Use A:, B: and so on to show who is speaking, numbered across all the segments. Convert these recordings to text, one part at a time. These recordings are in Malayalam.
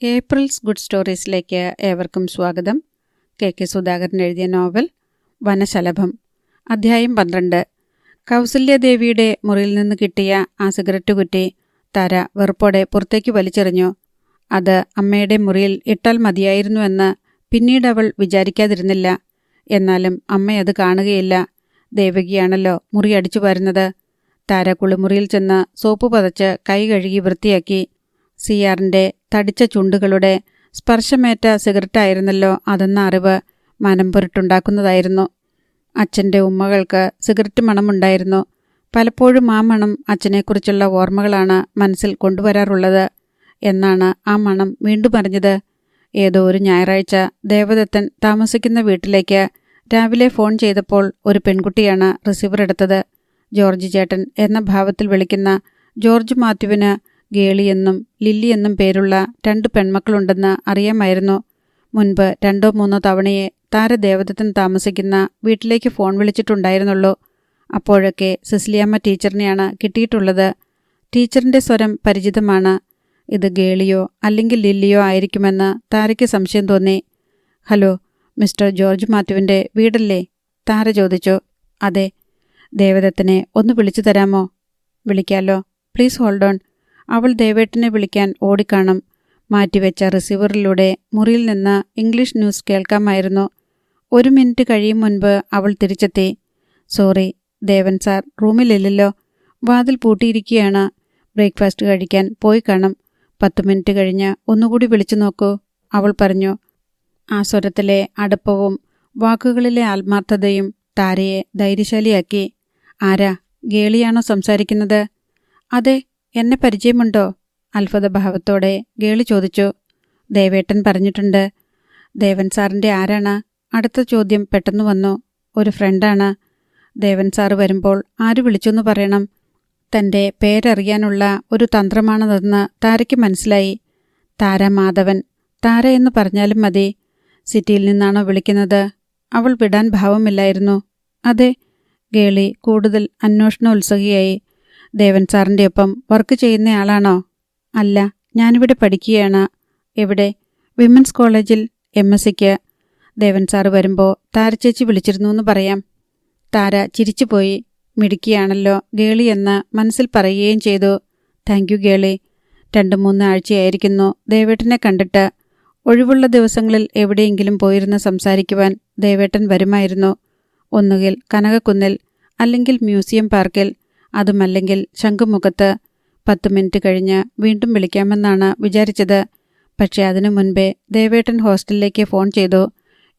A: ഏപ്രിൽസ് ഗുഡ് സ്റ്റോറീസിലേക്ക് ഏവർക്കും സ്വാഗതം. കെ സുധാകരൻ എഴുതിയ നോവൽ വനശലഭം, അധ്യായം 12. കൗസല്യദേവിയുടെ മുറിയിൽ നിന്ന് കിട്ടിയ ആ സിഗരറ്റ് കുറ്റി താര വെറുപ്പോടെ പുറത്തേക്ക് വലിച്ചെറിഞ്ഞു. അത് അമ്മയുടെ മുറിയിൽ ഇട്ടാൽ മതിയായിരുന്നുവെന്ന് പിന്നീട് അവൾ വിചാരിക്കാതിരുന്നില്ല. എന്നാലും അമ്മയത് കാണുകയില്ല. ദേവകിയാണല്ലോ മുറി അടിച്ചു വരുന്നത്. താര കുളിമുറിയിൽ ചെന്ന് സോപ്പ് പതച്ച് കൈ കഴുകി വൃത്തിയാക്കി. സിയാറിൻ്റെ തടിച്ച ചുണ്ടുകളുടെ സ്പർശമേറ്റ സിഗരറ്റായിരുന്നല്ലോ അതെന്ന അറിവ് മനം പുരട്ടുണ്ടാക്കുന്നതായിരുന്നു. അച്ഛൻ്റെ ഉമ്മകൾക്ക് സിഗരറ്റ് മണമുണ്ടായിരുന്നു. പലപ്പോഴും ആ മണം അച്ഛനെക്കുറിച്ചുള്ള ഓർമ്മകളാണ് മനസ്സിൽ കൊണ്ടുവരാറുള്ളത്. എന്നാണ് ആ മണം വീണ്ടും അറിഞ്ഞത്. ഏതോ ഒരു ഞായറാഴ്ച ദേവദത്തൻ താമസിക്കുന്ന വീട്ടിലേക്ക് രാവിലെ ഫോൺ ചെയ്തപ്പോൾ ഒരു പെൺകുട്ടിയാണ് റിസീവർ എടുത്തത്. ജോർജ് ചേട്ടൻ എന്ന ഭാവത്തിൽ വിളിക്കുന്ന ജോർജ് മാത്യുവിന് ഗേളിയെന്നും ലില്ലിയെന്നും പേരുള്ള 2 പെൺമക്കളുണ്ടെന്ന് അറിയാമായിരുന്നു. മുൻപ് 2-3 തവണയെ താര ദേവദത്തൻ താമസിക്കുന്ന വീട്ടിലേക്ക് ഫോൺ വിളിച്ചിട്ടുണ്ടായിരുന്നുള്ളൂ. അപ്പോഴൊക്കെ സിസിലിയമ്മ ടീച്ചറിനെയാണ് കിട്ടിയിട്ടുള്ളത്. ടീച്ചറിൻ്റെ സ്വരം പരിചിതമാണ്. ഇത് ഗേളിയോ അല്ലെങ്കിൽ ലില്ലിയോ ആയിരിക്കുമെന്ന് താരയ്ക്ക് സംശയം തോന്നി. ഹലോ, മിസ്റ്റർ ജോർജ് മാത്യുവിൻ്റെ വീടല്ലേ? താര ചോദിച്ചു. അതെ. ദേവദത്തനെ ഒന്ന് വിളിച്ചു തരാമോ? വിളിക്കാലോ. Please hold on. അവൾ ദേവേട്ടനെ വിളിക്കാൻ ഓടിക്കാണും. മാറ്റിവെച്ച റിസീവറിലൂടെ മുറിയിൽ നിന്ന് ഇംഗ്ലീഷ് ന്യൂസ് കേൾക്കാമായിരുന്നു. 1 മിനിറ്റ് കഴിയും മുൻപ് അവൾ തിരിച്ചെത്തി. സോറി, ദേവൻ സാർ റൂമിലില്ലല്ലോ. വാതിൽ പൂട്ടിയിരിക്കുകയാണ്. ബ്രേക്ക്ഫാസ്റ്റ് കഴിക്കാൻ പോയി കാണും. 10 മിനിറ്റ് കഴിഞ്ഞ് ഒന്നുകൂടി വിളിച്ചു നോക്കൂ, അവൾ പറഞ്ഞു. ആ സ്വരത്തിലെ അടുപ്പവും വാക്കുകളിലെ ആത്മാർത്ഥതയും താരയെ ധൈര്യശാലിയാക്കി. ആരാ, ഗേളിയാണോ സംസാരിക്കുന്നത്? അതെ. എന്നെ പരിചയമുണ്ടോ? അത്ഭുതഭാവത്തോടെ ഗേളി ചോദിച്ചു. ദേവേട്ടൻ പറഞ്ഞിട്ടുണ്ട്. ദേവൻ സാറിൻ്റെ ആരാണ്? അടുത്ത ചോദ്യം പെട്ടെന്ന് വന്നു. ഒരു ഫ്രണ്ടാണ്. ദേവൻ സാറ് വരുമ്പോൾ ആര് വിളിച്ചെന്ന് പറയണം. തൻ്റെ പേരറിയാനുള്ള ഒരു തന്ത്രമാണതെന്ന് താരയ്ക്ക് മനസ്സിലായി. താര മാധവൻ. താര എന്ന് പറഞ്ഞാലും മതി. സിറ്റിയിൽ നിന്നാണോ വിളിക്കുന്നത്? അവൾ വിടാൻ ഭാവമില്ലായിരുന്നു. അതെ. ഗേളി കൂടുതൽ അന്വേഷണോത്സുകയായി. ദേവൻ സാറിൻ്റെ ഒപ്പം വർക്ക് ചെയ്യുന്നയാളാണോ? അല്ല, ഞാനിവിടെ പഠിക്കുകയാണ്. എവിടെ? വിമൻസ് കോളേജിൽ MSc-ക്ക്. ദേവൻ സാറ് വരുമ്പോൾ താരച്ചേച്ചി വിളിച്ചിരുന്നു എന്ന് പറയാം. താര ചിരിച്ചുപോയി. മിടുക്കിയാണല്ലോ ഗേളി എന്ന് മനസ്സിൽ പറയുകയും ചെയ്തു. Thank you Gely. 2-3 ആഴ്ചയായിരിക്കുന്നു ദേവേട്ടനെ കണ്ടിട്ട്. ഒഴിവുള്ള ദിവസങ്ങളിൽ എവിടെയെങ്കിലും പോയിരുന്ന് സംസാരിക്കുവാൻ ദേവേട്ടൻ വരുമായിരുന്നു. ഒന്നുകിൽ കനകക്കുന്നിൽ, അല്ലെങ്കിൽ മ്യൂസിയം പാർക്കിൽ, അതുമല്ലെങ്കിൽ ശംഖുമുഖത്ത്. 10 മിനിറ്റ് കഴിഞ്ഞ് വീണ്ടും വിളിക്കാമെന്നാണ് വിചാരിച്ചത്. പക്ഷെ അതിനു മുൻപേ ദേവേട്ടൻ ഹോസ്റ്റലിലേക്ക് ഫോൺ ചെയ്തു.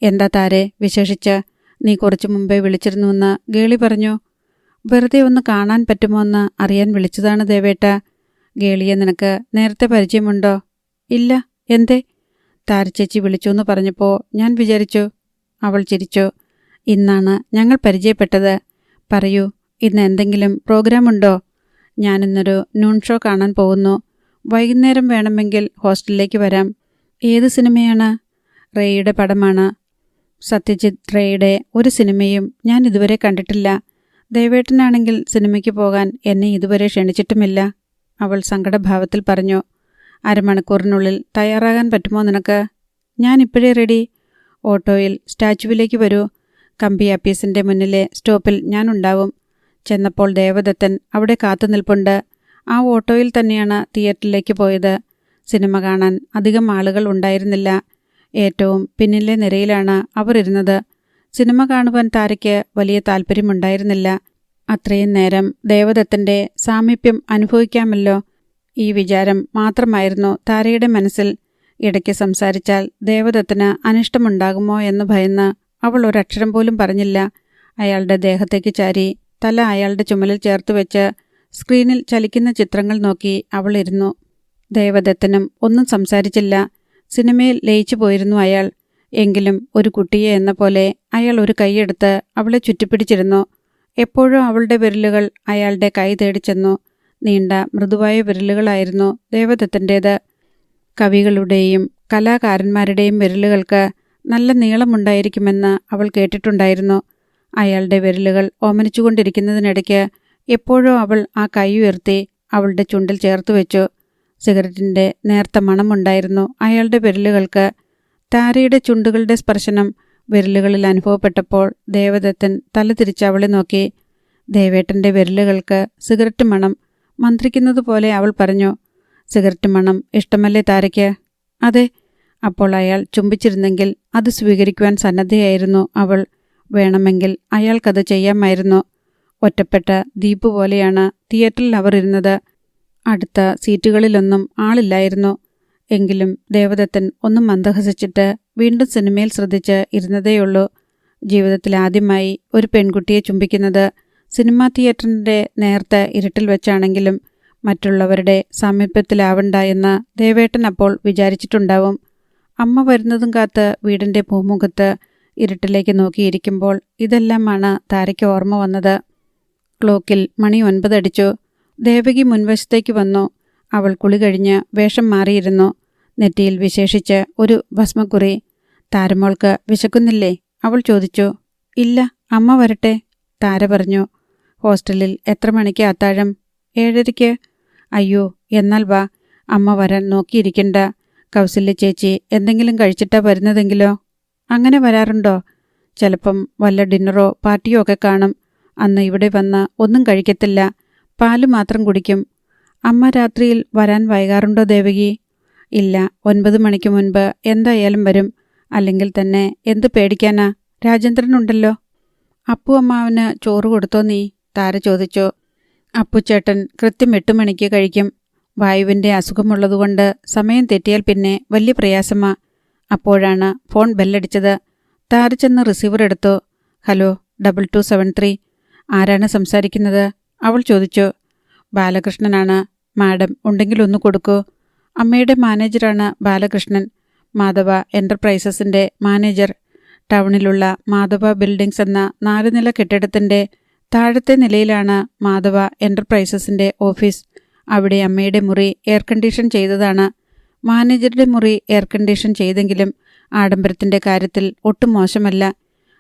A: എന്താ താരെ വിശേഷിച്ച്? നീ കുറച്ചു മുമ്പേ വിളിച്ചിരുന്നുവെന്ന് ഗേളി പറഞ്ഞു. വെറുതെ ഒന്ന് കാണാൻ പറ്റുമോ എന്ന് അറിയാൻ വിളിച്ചതാണ് ദേവേട്ട. ഗേളിയെ നിനക്ക് നേരത്തെ പരിചയമുണ്ടോ? ഇല്ല. എന്തേ? താരച്ചേച്ചി വിളിച്ചു എന്ന് പറഞ്ഞപ്പോൾ ഞാൻ വിചാരിച്ചു. അവൾ ചിരിച്ചു. ഇന്നാണ് ഞങ്ങൾ പരിചയപ്പെട്ടത്. പറയൂ, ഇന്ന് എന്തെങ്കിലും പ്രോഗ്രാമുണ്ടോ? ഞാനിന്നൊരു നൂൺ ഷോ കാണാൻ പോകുന്നു. വൈകുന്നേരം വേണമെങ്കിൽ ഹോസ്റ്റലിലേക്ക് വരാം. ഏത് സിനിമയാണ്? റേയുടെ പടമാണ്. സത്യജിത് റേയുടെ ഒരു സിനിമയും ഞാൻ ഇതുവരെ കണ്ടിട്ടില്ല. ദേവേട്ടനാണെങ്കിൽ സിനിമയ്ക്ക് പോകാൻ എന്നെ ഇതുവരെ ക്ഷണിച്ചിട്ടുമില്ല, അവൾ സങ്കടഭാവത്തിൽ പറഞ്ഞു. 1/2 മണിക്കൂറിനുള്ളിൽ തയ്യാറാകാൻ പറ്റുമോ നിനക്ക്? ഞാനിപ്പോഴേ റെഡി. ഓട്ടോയിൽ സ്റ്റാച്യുവിലേക്ക് വരൂ. കമ്പി ആപ്പീസിൻ്റെ മുന്നിലെ സ്റ്റോപ്പിൽ ഞാനുണ്ടാവും. ചെന്നപ്പോൾ ദേവദത്തൻ അവിടെ കാത്തുനിൽപ്പുണ്ട്. ആ ഓട്ടോയിൽ തന്നെയാണ് തിയേറ്ററിലേക്ക് പോയത്. സിനിമ കാണാൻ അധികം ആളുകൾ ഉണ്ടായിരുന്നില്ല. ഏറ്റവും പിന്നിലെ നിരയിലാണ് അവർ ഇരുന്നത്. സിനിമ കാണുവാൻ താരയ്ക്ക് വലിയ താല്പര്യമുണ്ടായിരുന്നില്ല. അത്രയും നേരം ദേവദത്തൻ്റെ സാമീപ്യം അനുഭവിക്കാമല്ലോ, ഈ വിചാരം മാത്രമായിരുന്നു താരയുടെ മനസ്സിൽ. ഇടയ്ക്ക് സംസാരിച്ചാൽ ദേവദത്തന് അനിഷ്ടമുണ്ടാകുമോ എന്ന് ഭയന്ന് അവൾ ഒരക്ഷരം പോലും പറഞ്ഞില്ല. അയാളുടെ ദേഹത്തേക്ക് ചാരി തല അയാളുടെ ചുമലിൽ ചേർത്ത് വെച്ച് സ്ക്രീനിൽ ചലിക്കുന്ന ചിത്രങ്ങൾ നോക്കി അവൾ ഇരുന്നു. ദേവദത്തനും ഒന്നും സംസാരിച്ചില്ല. സിനിമയിൽ ലയിച്ചു പോയിരുന്നു അയാൾ. എങ്കിലും ഒരു കുട്ടിയെ എന്ന പോലെ അയാൾ ഒരു കൈയെടുത്ത് അവളെ ചുറ്റിപ്പിടിച്ചിരുന്നു. എപ്പോഴും അവളുടെ വിരലുകൾ അയാളുടെ കൈ തേടിച്ചെന്നു. നീണ്ട മൃദുവായ വിരലുകളായിരുന്നു ദേവദത്തൻ്റേത്. കവികളുടെയും കലാകാരന്മാരുടെയും വിരലുകൾക്ക് നല്ല നീളമുണ്ടായിരിക്കുമെന്ന് അവൾ കേട്ടിട്ടുണ്ടായിരുന്നു. അയാളുടെ വിരലുകൾ ഓമനിച്ചുകൊണ്ടിരിക്കുന്നതിനിടയ്ക്ക് എപ്പോഴോ അവൾ ആ കൈ ഉയർത്തി അവളുടെ ചുണ്ടിൽ ചേർത്ത് വെച്ചു. സിഗരറ്റിൻ്റെ നേർത്ത മണമുണ്ടായിരുന്നു അയാളുടെ വിരലുകൾക്ക്. താരയുടെ ചുണ്ടുകളുടെ സ്പർശനം വിരലുകളിൽ അനുഭവപ്പെട്ടപ്പോൾ ദേവദത്തൻ തല തിരിച്ച് അവളെ നോക്കി. ദേവേട്ടൻ്റെ വിരലുകൾക്ക് സിഗരറ്റ് മണം മന്ത്രിക്കുന്നത് പോലെ അവൾ പറഞ്ഞു. സിഗരറ്റ് മണം ഇഷ്ടമല്ലേ താരയ്ക്ക്? അതെ. അപ്പോൾ അയാൾ ചുംബിച്ചിരുന്നെങ്കിൽ അത് സ്വീകരിക്കുവാൻ സന്നദ്ധയായിരുന്നു അവൾ. വേണമെങ്കിൽ അയാൾക്കത് ചെയ്യാമായിരുന്നു. ഒറ്റപ്പെട്ട ദ്വീപ് പോലെയാണ് തിയേറ്ററിൽ അവർ ഇരുന്നത്. അടുത്ത സീറ്റുകളിലൊന്നും ആളില്ലായിരുന്നു. എങ്കിലും ദേവദത്തൻ ഒന്നും മന്ദഹസിച്ചിട്ട് വീണ്ടും സിനിമയിൽ ശ്രദ്ധിച്ച് ഇരുന്നതേയുള്ളൂ. ജീവിതത്തിൽ ആദ്യമായി ഒരു പെൺകുട്ടിയെ ചുംബിക്കുന്നത് സിനിമാ തിയേറ്ററിൻ്റെ നേർത്ത ഇരുട്ടിൽ വെച്ചാണെങ്കിലും മറ്റുള്ളവരുടെ സാമീപ്യത്തിലാവണ്ട എന്ന് ദേവേട്ടൻ അപ്പോൾ വിചാരിച്ചിട്ടുണ്ടാവും. അമ്മ വരുന്നതും കാത്ത് വീടിൻ്റെ പൂമുഖത്ത് ഇരുട്ടിലേക്ക് നോക്കിയിരിക്കുമ്പോൾ ഇതെല്ലാമാണ് താരയ്ക്ക് ഓർമ്മ വന്നത്. ക്ലോക്കിൽ മണി 9 അടിച്ചു. ദേവകി മുൻവശത്തേക്ക് വന്നു. അവൾ കുളി കഴിഞ്ഞ് വേഷം മാറിയിരുന്നു. നെറ്റിയിൽ വിശേഷിച്ച് ഒരു ഭസ്മക്കുറി. താരമോൾക്ക് വിശക്കുന്നില്ലേ? അവൾ ചോദിച്ചു. ഇല്ല, അമ്മ വരട്ടെ, താര പറഞ്ഞു. ഹോസ്റ്റലിൽ എത്ര മണിക്ക് അത്താഴം? 7:30. അയ്യോ, എന്നാൽ വാ, അമ്മ വരാൻ നോക്കിയിരിക്കണ്ട. കൗസല്യ ചേച്ചി എന്തെങ്കിലും കഴിച്ചിട്ടാ വരുന്നതെങ്കിലോ? അങ്ങനെ വരാറുണ്ടോ? ചിലപ്പം വല്ല ഡിന്നറോ പാർട്ടിയോ ഒക്കെ കാണും. അന്ന് ഇവിടെ വന്ന് ഒന്നും കഴിക്കത്തില്ല, പാല് മാത്രം കുടിക്കും. അമ്മ രാത്രിയിൽ വരാൻ വൈകാറുണ്ടോ ദേവകി? ഇല്ല, 9 മണിക്ക് മുൻപ് എന്തായാലും വരും. അല്ലെങ്കിൽ തന്നെ എന്ത് പേടിക്കാനാ, രാജേന്ദ്രനുണ്ടല്ലോ. അപ്പു അമ്മാവന് ചോറ് കൊടുത്തോ നീ? താര ചോദിച്ചു. അപ്പുച്ചേട്ടൻ കൃത്യം 8 മണിക്ക് കഴിക്കും. വായുവിൻ്റെ അസുഖമുള്ളതുകൊണ്ട് സമയം തെറ്റിയാൽ പിന്നെ വലിയ പ്രയാസമാ. അപ്പോഴാണ് ഫോൺ ബെല്ലടിച്ചത്. താര ചെന്ന് റിസീവർ എടുത്തു. ഹലോ, 2273. ആരാണ് സംസാരിക്കുന്നത്? അവൾ ചോദിച്ചു. ബാലകൃഷ്ണനാണ്. മാഡം ഉണ്ടെങ്കിൽ ഒന്ന് കൊടുക്കൂ. അമ്മയുടെ മാനേജറാണ് ബാലകൃഷ്ണൻ, മാധവ എൻ്റർപ്രൈസസിൻ്റെ മാനേജർ. ടൗണിലുള്ള മാധവ ബിൽഡിംഗ്സ് എന്ന 4 നില കെട്ടിടത്തിൻ്റെ താഴത്തെ നിലയിലാണ് മാധവ എൻ്റർപ്രൈസസിൻ്റെ ഓഫീസ്. അവിടെ അമ്മയുടെ മുറി എയർ കണ്ടീഷൻ ചെയ്തതാണ്. മാനേജറുടെ മുറി എയർ കണ്ടീഷൻ ചെയ്തെങ്കിലും ആഡംബരത്തിൻ്റെ കാര്യത്തിൽ ഒട്ടും മോശമല്ല.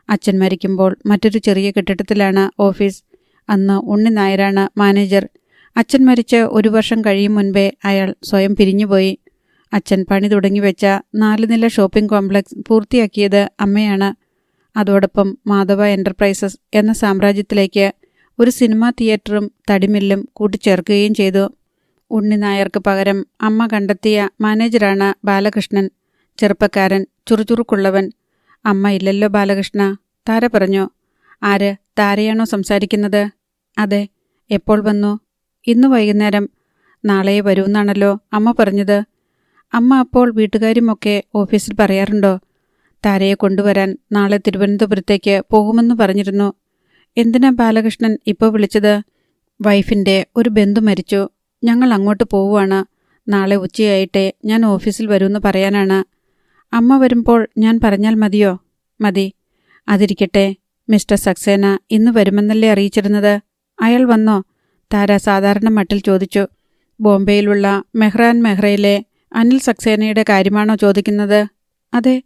A: അച്ഛൻ മരിക്കുമ്പോൾ മറ്റൊരു ചെറിയ കെട്ടിടത്തിലാണ് ഓഫീസ്. അന്ന് ഉണ്ണി നായരാണ് മാനേജർ. അച്ഛൻ മരിച്ച് 1 വർഷം കഴിയും മുൻപേ അയാൾ സ്വയം പിരിഞ്ഞുപോയി. അച്ഛൻ പണി തുടങ്ങിവെച്ച 4 നില ഷോപ്പിംഗ് കോംപ്ലക്സ് പൂർത്തിയാക്കിയത് അമ്മയാണ്. അതോടൊപ്പം മാധവ എൻ്റർപ്രൈസസ് എന്ന സാമ്രാജ്യത്തിലേക്ക് ഒരു സിനിമാ തിയേറ്ററും തടിമില്ലും കൂട്ടിച്ചേർക്കുകയും ചെയ്തു. ഉണ്ണി നായർക്ക് പകരം അമ്മ കണ്ടെത്തിയ മാനേജറാണ് ബാലകൃഷ്ണൻ. ചെറുപ്പക്കാരൻ, ചുറുചുറുക്കുള്ളവൻ. അമ്മ ഇല്ലല്ലോ ബാലകൃഷ്ണ, താര പറഞ്ഞു. ആര്, താരയാണോ സംസാരിക്കുന്നത്? അതെ. എപ്പോൾ വന്നു? ഇന്ന് വൈകുന്നേരം. നാളെ വരുമെന്നാണല്ലോ അമ്മ പറഞ്ഞത്. അമ്മ അപ്പോൾ വീട്ടുകാരുമൊക്കെ ഓഫീസിൽ പറയാറുണ്ടോ? താരയെ കൊണ്ടുവരാൻ നാളെ തിരുവനന്തപുരത്തേക്ക് പോകുമെന്ന് പറഞ്ഞിരുന്നു. എന്തിനാ ബാലകൃഷ്ണൻ ഇപ്പോൾ വിളിച്ചത്? വൈഫിൻ്റെ ഒരു ബന്ധു മരിച്ചു. ഞങ്ങൾ അങ്ങോട്ട് പോവുകയാണ്. നാളെ ഉച്ചയായിട്ടേ ഞാൻ ഓഫീസിൽ വരുമെന്ന് പറയാനാണ്. അമ്മ വരുമ്പോൾ ഞാൻ പറഞ്ഞാൽ മതിയോ? മതി. അതിരിക്കട്ടെ, മിസ്റ്റർ സക്സേന ഇന്ന് വരുമെന്നല്ലേ അറിയിച്ചിരുന്നത്? അയാൾ വന്നോ? താര സാധാരണ മട്ടിൽ ചോദിച്ചു. ബോംബെയിലുള്ള മെഹ്റാൻ മെഹ്റയിലെ അനിൽ സക്സേനയുടെ കാര്യമാണോ ചോദിക്കുന്നത്? അതെ.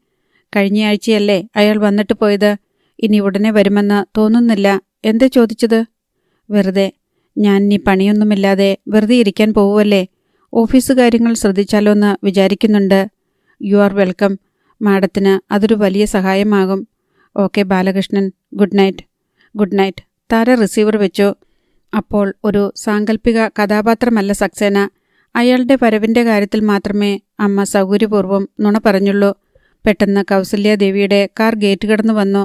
A: കഴിഞ്ഞയാഴ്ചയല്ലേ അയാൾ വന്നിട്ട് പോയത്. ഇനി ഉടനെ വരുമെന്ന് തോന്നുന്നില്ല. എന്തേ ചോദിച്ചത്? വെറുതെ. ഞാൻ ഇനി പണിയൊന്നുമില്ലാതെ വെറുതെ ഇരിക്കാൻ പോവുമല്ലേ. ഓഫീസ് കാര്യങ്ങൾ ശ്രദ്ധിച്ചാലോ എന്ന് വിചാരിക്കുന്നുണ്ട്. You are welcome. മാഡത്തിന് അതൊരു വലിയ സഹായമാകും. Okay Balakrishnan, good night. Good night. Tara receiver വെച്ചു. അപ്പോൾ ഒരു സാങ്കല്പിക കഥാപാത്രമല്ല സക്സേന. അയാളുടെ വരവിൻ്റെ കാര്യത്തിൽ മാത്രമേ അമ്മ സൗകര്യപൂർവ്വം നുണ പറഞ്ഞുള്ളൂ. പെട്ടെന്ന് കൗസല്യാദേവിയുടെ കാർ ഗേറ്റ് കടന്നു വന്നു.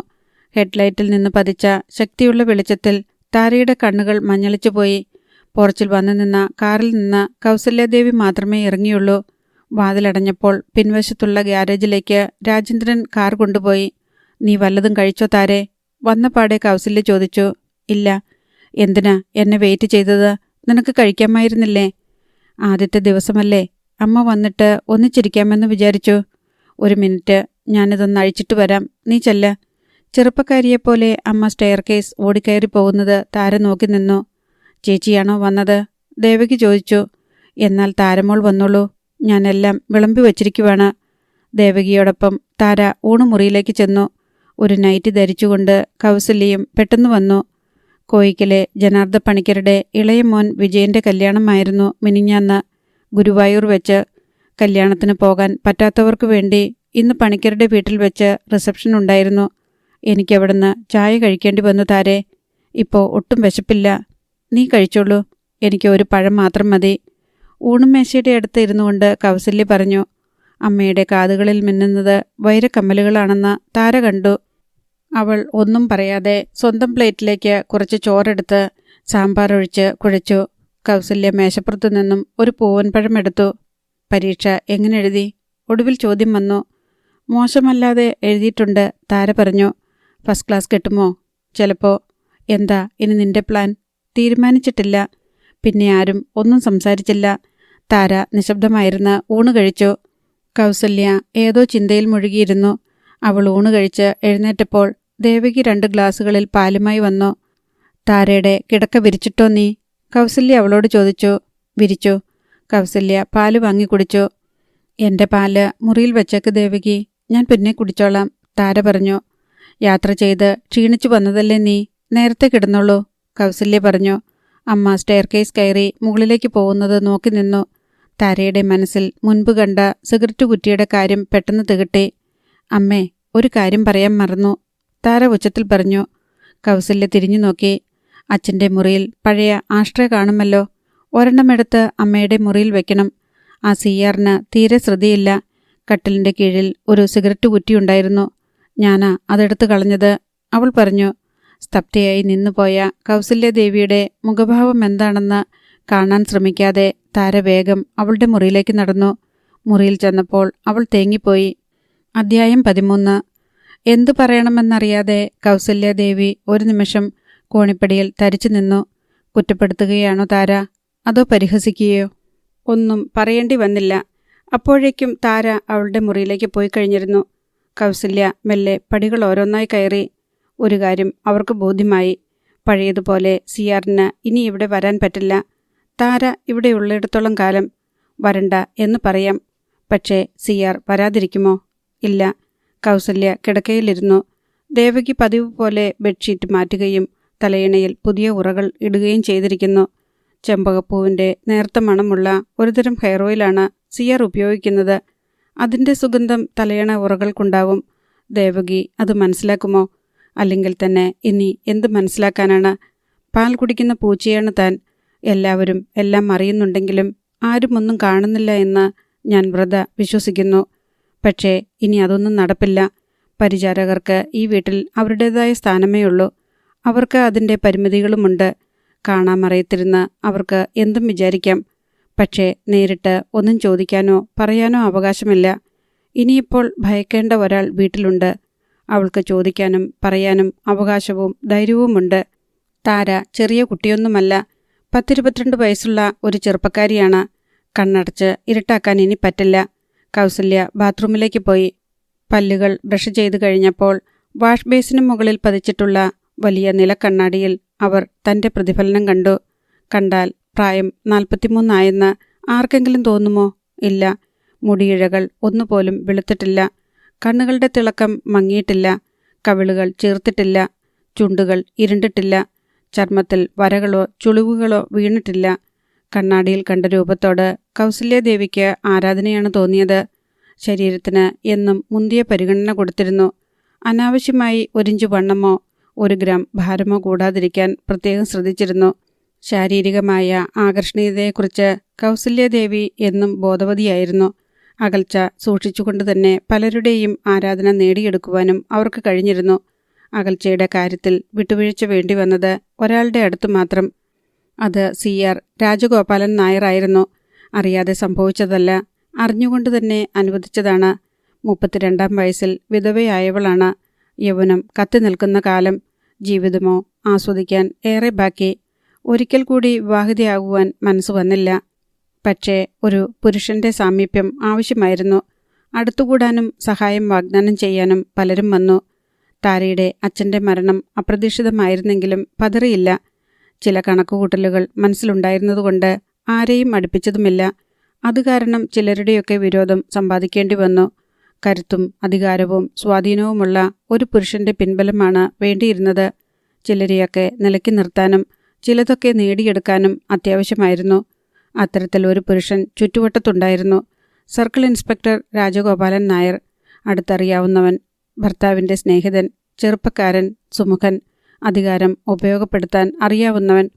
A: ഹെഡ്ലൈറ്റിൽ നിന്ന് പതിച്ച ശക്തിയുള്ള വെളിച്ചത്തിൽ താരയുടെ കണ്ണുകൾ മഞ്ഞളിച്ചുപോയി. പോർച്ചിൽ വന്നു നിന്ന കാറിൽ നിന്ന് കൗസല്യാദേവി മാത്രമേ ഇറങ്ങിയുള്ളൂ. വാതിലടഞ്ഞപ്പോൾ പിൻവശത്തുള്ള ഗ്യാരേജിലേക്ക് രാജേന്ദ്രൻ കാർ കൊണ്ടുപോയി. നീ വല്ലതും കഴിച്ചോ താരേ? വന്നപാടെ കൗസല്യ ചോദിച്ചു. ഇല്ല. എന്തിനാ എന്നെ വെയിറ്റ് ചെയ്തത്? നിനക്ക് കഴിക്കാമായിരുന്നില്ലേ? ആദ്യത്തെ ദിവസമല്ലേ, അമ്മ വന്നിട്ട് ഒന്നിച്ചിരിക്കാമെന്ന് വിചാരിച്ചു. 1 മിനിറ്റ്, ഞാനിതൊന്ന് അഴിച്ചിട്ട് വരാം, നീ ചെല്ല. ചെറുപ്പക്കാരിയെപ്പോലെ അമ്മ സ്റ്റെയർ കേസ് ഓടിക്കയറി പോകുന്നത് താര നോക്കി നിന്നു. ചേച്ചിയാണോ വന്നത്? ദേവകി ചോദിച്ചു. എന്നാൽ താരമോൾ വന്നോളൂ, ഞാനെല്ലാം വിളമ്പി വച്ചിരിക്കുവാണ്. ദേവകിയോടൊപ്പം താര ഊണുമുറിയിലേക്ക് ചെന്നു. ഒരു നൈറ്റ് ധരിച്ചുകൊണ്ട് കൗസല്യയും പെട്ടെന്ന് വന്നു. കോയിക്കലെ ജനാർദ്ദ പണിക്കരുടെ ഇളയ മോൻ വിജയൻ്റെ കല്യാണമായിരുന്നു മിനിഞ്ഞാന്ന്. ഗുരുവായൂർ വെച്ച്. കല്യാണത്തിന് പോകാൻ പറ്റാത്തവർക്ക് വേണ്ടി ഇന്ന് പണിക്കരുടെ വീട്ടിൽ വെച്ച് റിസപ്ഷൻ ഉണ്ടായിരുന്നു. എനിക്കവിടുന്ന് ചായ കഴിക്കേണ്ടി വന്നു താരേ. ഇപ്പോൾ ഒട്ടും വിശപ്പില്ല. നീ കഴിച്ചോളൂ. എനിക്ക് ഒരു പഴം മാത്രം മതി. ഊണുമേശയുടെ അടുത്ത് ഇരുന്നു കൊണ്ട് കൗസല്യ പറഞ്ഞു. അമ്മയുടെ കാതുകളിൽ മിന്നുന്നത് വൈരക്കമ്മലുകളാണെന്ന് താര കണ്ടു. അവൾ ഒന്നും പറയാതെ സ്വന്തം പ്ലേറ്റിലേക്ക് കുറച്ച് ചോറെടുത്ത് സാമ്പാർ ഒഴിച്ച് കുഴച്ചു. കൗസല്യ മേശപ്പുറത്തു നിന്നും ഒരു പൂവൻപഴം എടുത്തു. പരീക്ഷ എങ്ങനെ എഴുതി? ഒടുവിൽ ചോദ്യം വന്നു. മോശമല്ലാതെ എഴുതിയിട്ടുണ്ട്, താര പറഞ്ഞു. ഫസ്റ്റ് ക്ലാസ് കിട്ടുമോ? ചിലപ്പോൾ. എന്താ ഇനി നിന്റെ പ്ലാൻ? തീരുമാനിച്ചിട്ടില്ല. പിന്നെ ആരും ഒന്നും സംസാരിച്ചില്ല. താര നിശബ്ദമായിരുന്ന് ഊണ് കഴിച്ചു. കൗസല്യ ഏതോ ചിന്തയിൽ മുഴുകിയിരുന്നു. അവൾ ഊണ് കഴിച്ച് എഴുന്നേറ്റപ്പോൾ ദേവകി 2 ഗ്ലാസുകളിൽ പാലുമായി വന്നു. താരയുടെ കിടക്ക വിരിച്ചിട്ടോ നീ? കൗസല്യ അവളോട് ചോദിച്ചു. വിരിച്ചു. കൗസല്യ പാല് വാങ്ങി കുടിച്ചു. എൻ്റെ പാല് മുറിയിൽ വെച്ചേക്ക് ദേവകി, ഞാൻ പിന്നെ കുടിച്ചോളാം, താര പറഞ്ഞു. യാത്ര ചെയ്ത് ക്ഷീണിച്ചു വന്നതല്ലേ നീ, നേരത്തെ കിടന്നോളൂ, കൗസല്യ പറഞ്ഞു. അമ്മ സ്റ്റെയർകേസ് കയറി മുകളിലേക്ക് പോകുന്നത് നോക്കി നിന്നു. താരയുടെ മനസ്സിൽ മുൻപ് കണ്ട സിഗരറ്റ് കുറ്റിയുടെ കാര്യം പെട്ടെന്ന് തികട്ടി. അമ്മേ, ഒരു കാര്യം പറയാൻ മറന്നു, താര ഉച്ചത്തിൽ പറഞ്ഞു. കൗസല്യ തിരിഞ്ഞു നോക്കി. അച്ഛൻ്റെ മുറിയിൽ പഴയ ആഷ്ട്രേ കാണുമല്ലോ, ഒരെണ്ണമെടുത്ത് അമ്മയുടെ മുറിയിൽ വെക്കണം. ആ സിയാറിന് തീരെ ശ്രദ്ധയില്ല. കട്ടിലിൻ്റെ കീഴിൽ ഒരു സിഗരറ്റ് കുറ്റിയുണ്ടായിരുന്നു. ഞാനാ അതെടുത്ത് കളഞ്ഞത്, അവൾ പറഞ്ഞു. സ്തബ്ധയായി നിന്നുപോയ കൗസല്യദേവിയുടെ മുഖഭാവം എന്താണെന്ന് കാണാൻ ശ്രമിക്കാതെ താര വേഗം അവളുടെ മുറിയിലേക്ക് നടന്നു. മുറിയിൽ ചെന്നപ്പോൾ അവൾ തേങ്ങിപ്പോയി. അധ്യായം 13. എന്തു പറയണമെന്നറിയാതെ കൗസല്യദേവി ഒരു നിമിഷം കോണിപ്പടിയിൽ തരിച്ചു നിന്നു. കുറ്റപ്പെടുത്തുകയാണോ താര, അതോ പരിഹസിക്കുകയോ? ഒന്നും പറയേണ്ടി വന്നില്ല. അപ്പോഴേക്കും താര അവളുടെ മുറിയിലേക്ക് പോയി കഴിഞ്ഞിരുന്നു. കൗസല്യ മെല്ലെ പടികൾ ഓരോന്നായി കയറി. ഒരു കാര്യം അവർക്ക് ബോധ്യമായി. പഴയതുപോലെ സിയാറിന് ഇനി ഇവിടെ വരാൻ പറ്റില്ല. താര ഇവിടെ ഉള്ളിടത്തോളം കാലം വരണ്ട എന്ന് പറയാം. പക്ഷേ സിയാർ വരാതിരിക്കുമോ? ഇല്ല. കൗസല്യ കിടക്കയിലിരുന്നു. ദേവകി പതിവ് പോലെ ബെഡ്ഷീറ്റ് മാറ്റുകയും തലയിണയിൽ പുതിയ ഉറകൾ ഇടുകയും ചെയ്തിരിക്കുന്നു. ചെമ്പകപ്പൂവിൻ്റെ നേർത്ത മണമുള്ള ഒരുതരം ഹെയർ ഓയിലാണ് സിയാർ ഉപയോഗിക്കുന്നത്. അതിൻ്റെ സുഗന്ധം തലയണ ഉറകൾക്കുണ്ടാവും. ദേവകി അത് മനസ്സിലാക്കുമോ? അല്ലെങ്കിൽ തന്നെ ഇനി എന്ത് മനസ്സിലാക്കാനാണ്? പാൽ കുടിക്കുന്ന പൂച്ചയാണ് താൻ. എല്ലാവരും എല്ലാം അറിയുന്നുണ്ടെങ്കിലും ആരും ഒന്നും കാണുന്നില്ല എന്ന് ഞാൻ വ്രത വിശ്വസിക്കുന്നു. പക്ഷേ ഇനി അതൊന്നും നടപ്പില്ല. പരിചാരകർക്ക് ഈ വീട്ടിൽ അവരുടേതായ സ്ഥാനമേ ഉള്ളൂ. അവർക്ക് അതിൻ്റെ പരിമിതികളുമുണ്ട്. കാണാമറയത്തിരുന്ന് അവർക്ക് എന്തും വിചാരിക്കാം. പക്ഷേ നേരിട്ട് ഒന്നും ചോദിക്കാനോ പറയാനോ അവകാശമില്ല. ഇനിയിപ്പോൾ ഭയക്കേണ്ട ഒരാൾ വീട്ടിലുണ്ട്. അവൾക്ക് ചോദിക്കാനും പറയാനും അവകാശവും ധൈര്യവുമുണ്ട്. താര ചെറിയ കുട്ടിയൊന്നുമല്ല. 10-22 വയസ്സുള്ള ഒരു ചെറുപ്പക്കാരിയാണ്. കണ്ണടച്ച് ഇരുട്ടാക്കാൻ ഇനി പറ്റില്ല. കൗസല്യ ബാത്റൂമിലേക്ക് പോയി. പല്ലുകൾ ബ്രഷ് ചെയ്തു കഴിഞ്ഞപ്പോൾ വാഷ് ബേസിന് മുകളിൽ പതിച്ചിട്ടുള്ള വലിയ നിലക്കണ്ണാടിയിൽ അവർ തൻ്റെ പ്രതിഫലനം കണ്ടു. കണ്ടാൽ പ്രായം 43 ആയെന്ന് ആർക്കെങ്കിലും തോന്നുമോ? ഇല്ല. മുടിയിഴകൾ ഒന്നുപോലും വെളുത്തിട്ടില്ല. കണ്ണുകളുടെ തിളക്കം മങ്ങിയിട്ടില്ല. കവിളുകൾ ചീർത്തിട്ടില്ല. ചുണ്ടുകൾ ഇരുണ്ടിട്ടില്ല. ചർമ്മത്തിൽ വരകളോ ചുളിവുകളോ വീണിട്ടില്ല. കണ്ണാടിയിൽ കണ്ട രൂപത്തോട് കൗസല്യദേവിക്ക് ആരാധനയാണ് തോന്നിയത്. ശരീരത്തിന് എന്നും മുന്തിയ പരിഗണന കൊടുത്തിരുന്നു. അനാവശ്യമായി 1 ഇഞ്ച് വണ്ണമോ 1 ഗ്രാം ഭാരമോ കൂടാതിരിക്കാൻ പ്രത്യേകം ശ്രദ്ധിച്ചിരുന്നു. ശാരീരികമായ ആകർഷണീയതയെക്കുറിച്ച് കൗസല്യദേവി എന്നും ബോധവതിയായിരുന്നു. അകൽച്ച സൂക്ഷിച്ചുകൊണ്ട് തന്നെ പലരുടെയും ആരാധന നേടിയെടുക്കുവാനും അവർക്ക് കഴിഞ്ഞിരുന്നു. അകൽച്ചയുടെ കാര്യത്തിൽ വിട്ടുവീഴ്ച വേണ്ടി വന്നത് ഒരാളുടെ അടുത്തു മാത്രം. അത് സിആർ രാജഗോപാലൻ നായരായിരുന്നു. അറിയാതെ സംഭവിച്ചതല്ല, അറിഞ്ഞുകൊണ്ട് തന്നെ അനുവദിച്ചതാണ്. 32-ാം വയസ്സിൽ വിധവയായവളാണ്. യൗവനം കത്തി നിൽക്കുന്ന കാലം. ജീവിതമോ ആസ്വദിക്കാൻ ഏറെ ബാക്കി. ഒരിക്കൽ കൂടി വിവാഹിതയാകുവാൻ മനസ്സ് വന്നില്ല. പക്ഷേ ഒരു പുരുഷന്റെ സാമീപ്യം ആവശ്യമായിരുന്നു. അടുത്തുകൂടാനും സഹായം വാഗ്ദാനം ചെയ്യാനും പലരും വന്നു. താരയുടെ അച്ഛൻ്റെ മരണം അപ്രതീക്ഷിതമായിരുന്നെങ്കിലും പതറിയില്ല. ചില കണക്കുകൂട്ടലുകൾ മനസ്സിലുണ്ടായിരുന്നതുകൊണ്ട് ആരെയും അടുപ്പിച്ചതുമില്ല. അതുകാരണം ചിലരുടെയൊക്കെ വിരോധം സമ്പാദിക്കേണ്ടി വന്നു. കരുത്തും അധികാരവും സ്വാധീനവുമുള്ള ഒരു പുരുഷന്റെ പിൻബലമാണ് വേണ്ടിയിരുന്നത്. ചിലരെയൊക്കെ നിലയ്ക്ക് നിർത്താനും ചിലതൊക്കെ നേടിയെടുക്കാനും അത്യാവശ്യമായിരുന്നു. അത്തരത്തിൽ ഒരു പുരുഷൻ ചുറ്റുവട്ടത്തുണ്ടായിരുന്നു. Circle inspector Rajagopalan Nair. അടുത്തറിയാവുന്നവൻ, ഭർത്താവിൻ്റെ സ്നേഹിതൻ, ചെറുപ്പക്കാരൻ, സുമുഖൻ, അധികാരം ഉപയോഗപ്പെടുത്താൻ അറിയാവുന്നവൻ.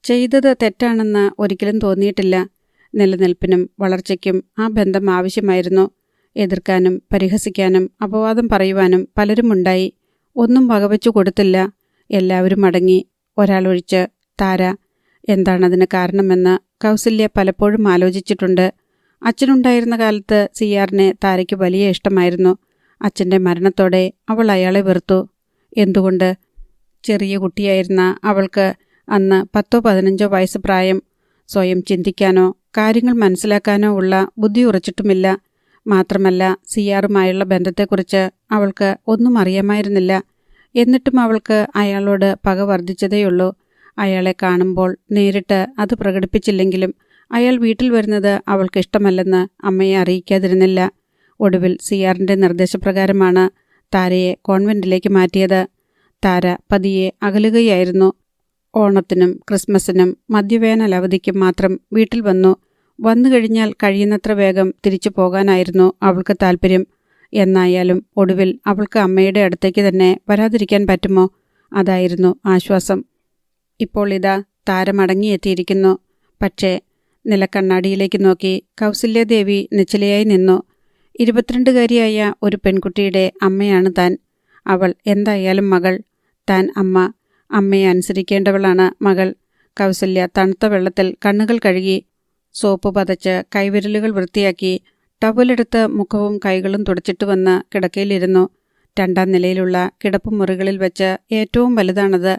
A: ചെയ്തത് തെറ്റാണെന്ന് ഒരിക്കലും തോന്നിയിട്ടില്ല. നിലനിൽപ്പിനും വളർച്ചയ്ക്കും ആ ബന്ധം ആവശ്യമായിരുന്നു. എതിർക്കാനും പരിഹസിക്കാനും അപവാദം പറയുവാനും പലരുമുണ്ടായി. ഒന്നും വകവെച്ചു കൊടുത്തില്ല. എല്ലാവരും അടങ്ങി, ഒരാളൊഴിച്ച്. താര. എന്താണതിന് കാരണമെന്ന് കൗസല്യ പലപ്പോഴും ആലോചിച്ചിട്ടുണ്ട്. അച്ഛനുണ്ടായിരുന്ന കാലത്ത് സിയാറിനെ താരയ്ക്ക് വലിയ ഇഷ്ടമായിരുന്നു. അച്ഛൻ്റെ മരണത്തോടെ അവൾ അയാളെ വെറുത്തു. എന്തുകൊണ്ട്? ചെറിയ കുട്ടിയായിരുന്ന അവൾക്ക് അന്ന് 10-15 വയസ്സ് പ്രായം. സ്വയം ചിന്തിക്കാനോ കാര്യങ്ങൾ മനസ്സിലാക്കാനോ ഉള്ള ബുദ്ധി ഉറച്ചിട്ടുമില്ല. മാത്രമല്ല, സിയാറുമായുള്ള ബന്ധത്തെക്കുറിച്ച് അവൾക്ക് ഒന്നും അറിയാമായിരുന്നില്ല. എന്നിട്ടും അവൾക്ക് അയാളോട് പക വർദ്ധിച്ചതേയുള്ളൂ. അയാളെ കാണുമ്പോൾ നേരിട്ട് അത് പ്രകടിപ്പിച്ചില്ലെങ്കിലും അയാൾ വീട്ടിൽ വരുന്നത് അവൾക്ക് ഇഷ്ടമല്ലെന്ന് അമ്മയെ അറിയിക്കാതിരുന്നില്ല. ഒടുവിൽ സിയാറിൻ്റെ നിർദ്ദേശപ്രകാരമാണ് താരയെ കോൺവെന്റിലേക്ക് മാറ്റിയത്. താര പതിയെ അകലുകയായിരുന്നു. ഓണത്തിനും ക്രിസ്മസിനും മധ്യവേനൽ അവധിക്കും മാത്രം വീട്ടിൽ വന്നു. വന്നു കഴിഞ്ഞാൽ കഴിയുന്നത്ര വേഗം തിരിച്ചു പോകാനായിരുന്നു അവൾക്ക് താല്പര്യം. എന്നായാലും ഒടുവിൽ അവൾക്ക് അമ്മയുടെ അടുത്തേക്ക് തന്നെ വരാതിരിക്കാൻ പറ്റുമോ? അതായിരുന്നു ആശ്വാസം. ഇപ്പോൾ ഇതാ താര മടങ്ങിയെത്തിയിരിക്കുന്നു. പക്ഷേ നിലക്കണ്ണാടിയിലേക്ക് നോക്കി കൗസല്യാദേവി നിശ്ചലയായി നിന്നു. 22കാരിയായ ഒരു പെൺകുട്ടിയുടെ അമ്മയാണ് താൻ. അവൾ എന്തായാലും മകൾ. താൻ അമ്മ. അമ്മയെ അനുസരിക്കേണ്ടവളാണ് മകൾ. കൗസല്യ തണുത്ത വെള്ളത്തിൽ കണ്ണുകൾ കഴുകി, സോപ്പ് പതച്ച് കൈവിരലുകൾ വൃത്തിയാക്കി, ടവലെടുത്ത് മുഖവും കൈകളും തുടച്ചിട്ട് വന്ന് കിടക്കയിലിരുന്നു. 2ാം നിലയിലുള്ള കിടപ്പുമുറികളിൽ വെച്ച് ഏറ്റവും വലുതാണത്.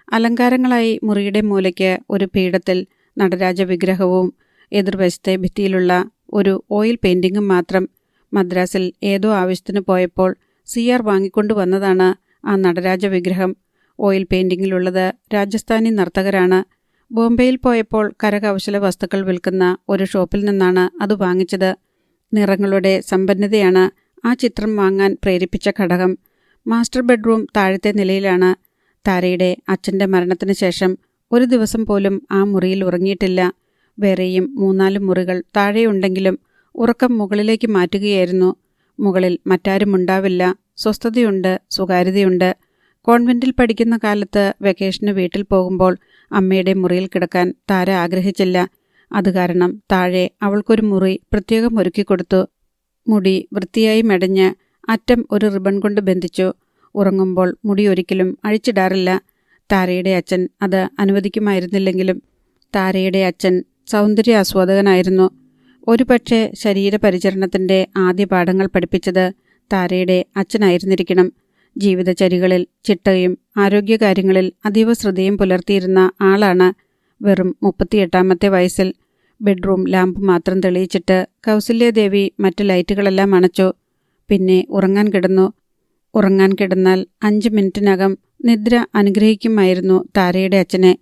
A: അലങ്കാരങ്ങളായി മുറിയുടെ മൂലയ്ക്ക് ഒരു പീഠത്തിൽ നടരാജ വിഗ്രഹവും എതിർവശത്തെ ഭിത്തിയിലുള്ള ഒരു ഓയിൽ പെയിൻറ്റിങ്ങും മാത്രം. മദ്രാസിൽ ഏതോ ആവശ്യത്തിന് പോയപ്പോൾ സിയാർ വാങ്ങിക്കൊണ്ടുവന്നതാണ് ആ നടരാജ വിഗ്രഹം. ഓയിൽ പെയിൻറ്റിങ്ങിലുള്ളത് രാജസ്ഥാനി നർത്തകരാണ്. ബോംബെയിൽ പോയപ്പോൾ കരകൗശല വസ്തുക്കൾ വിൽക്കുന്ന ഒരു ഷോപ്പിൽ നിന്നാണ് അത് വാങ്ങിച്ചത്. നിറങ്ങളുടെ സമ്പന്നതയാണ് ആ ചിത്രം വാങ്ങാൻ പ്രേരിപ്പിച്ച ഘടകം. മാസ്റ്റർ ബെഡ്റൂം താഴത്തെ നിലയിലാണ്. താരയുടെ അച്ഛൻ്റെ മരണത്തിന് ശേഷം ഒരു ദിവസം പോലും ആ മുറിയിൽ ഉറങ്ങിയിട്ടില്ല. വേറെയും 3-4 മുറികൾ താഴെയുണ്ടെങ്കിലും ഉറക്കം മുകളിലേക്ക് മാറ്റുകയായിരുന്നു. മുകളിൽ മറ്റാരുമുണ്ടാവില്ല. സ്വസ്ഥതയുണ്ട്, സ്വകാര്യതയുണ്ട്. കോൺവെന്റിൽ പഠിക്കുന്ന കാലത്ത് വെക്കേഷന് വീട്ടിൽ പോകുമ്പോൾ അമ്മയുടെ മുറിയിൽ കിടക്കാൻ താര ആഗ്രഹിച്ചില്ല. അതുകാരണം താഴെ അവൾക്കൊരു മുറി പ്രത്യേകം ഒരുക്കിക്കൊടുത്തു. മുടി വൃത്തിയായി മെടഞ്ഞ് അറ്റം ഒരു റിബൺ കൊണ്ട് ബന്ധിച്ചു. ഉറങ്ങുമ്പോൾ മുടി ഒരിക്കലും അഴിച്ചിടാറില്ല. താരയുടെ അച്ഛൻ അത് അനുവദിക്കുമായിരുന്നില്ലെങ്കിലും താരയുടെ അച്ഛൻ സൗന്ദര്യാസ്വാദകനായിരുന്നു. ഒരുപക്ഷെ ശരീരപരിചരണത്തിൻ്റെ ആദ്യ പാഠങ്ങൾ പഠിപ്പിച്ചത് താരയുടെ അച്ഛനായിരുന്നിരിക്കണം. ജീവിതചര്യകളിൽ ചിട്ടയും ആരോഗ്യകാര്യങ്ങളിൽ അതീവ ശ്രദ്ധയും പുലർത്തിയിരുന്ന ആളാണ്. വെറും 38ാമത്തെ വയസ്സിൽ ബെഡ്റൂം ലാമ്പ് മാത്രം തെളിയിച്ചിട്ട് കൗസല്യാദേവി മറ്റ് ലൈറ്റുകളെല്ലാം അണച്ചു. പിന്നെ ഉറങ്ങാൻ കിടന്നു. ഉറങ്ങാൻ കിടന്നാൽ 5 മിനിറ്റിനകം നിദ്ര അനുഗ്രഹിക്കുമായിരുന്നു താരയുടെ അച്ഛനെ.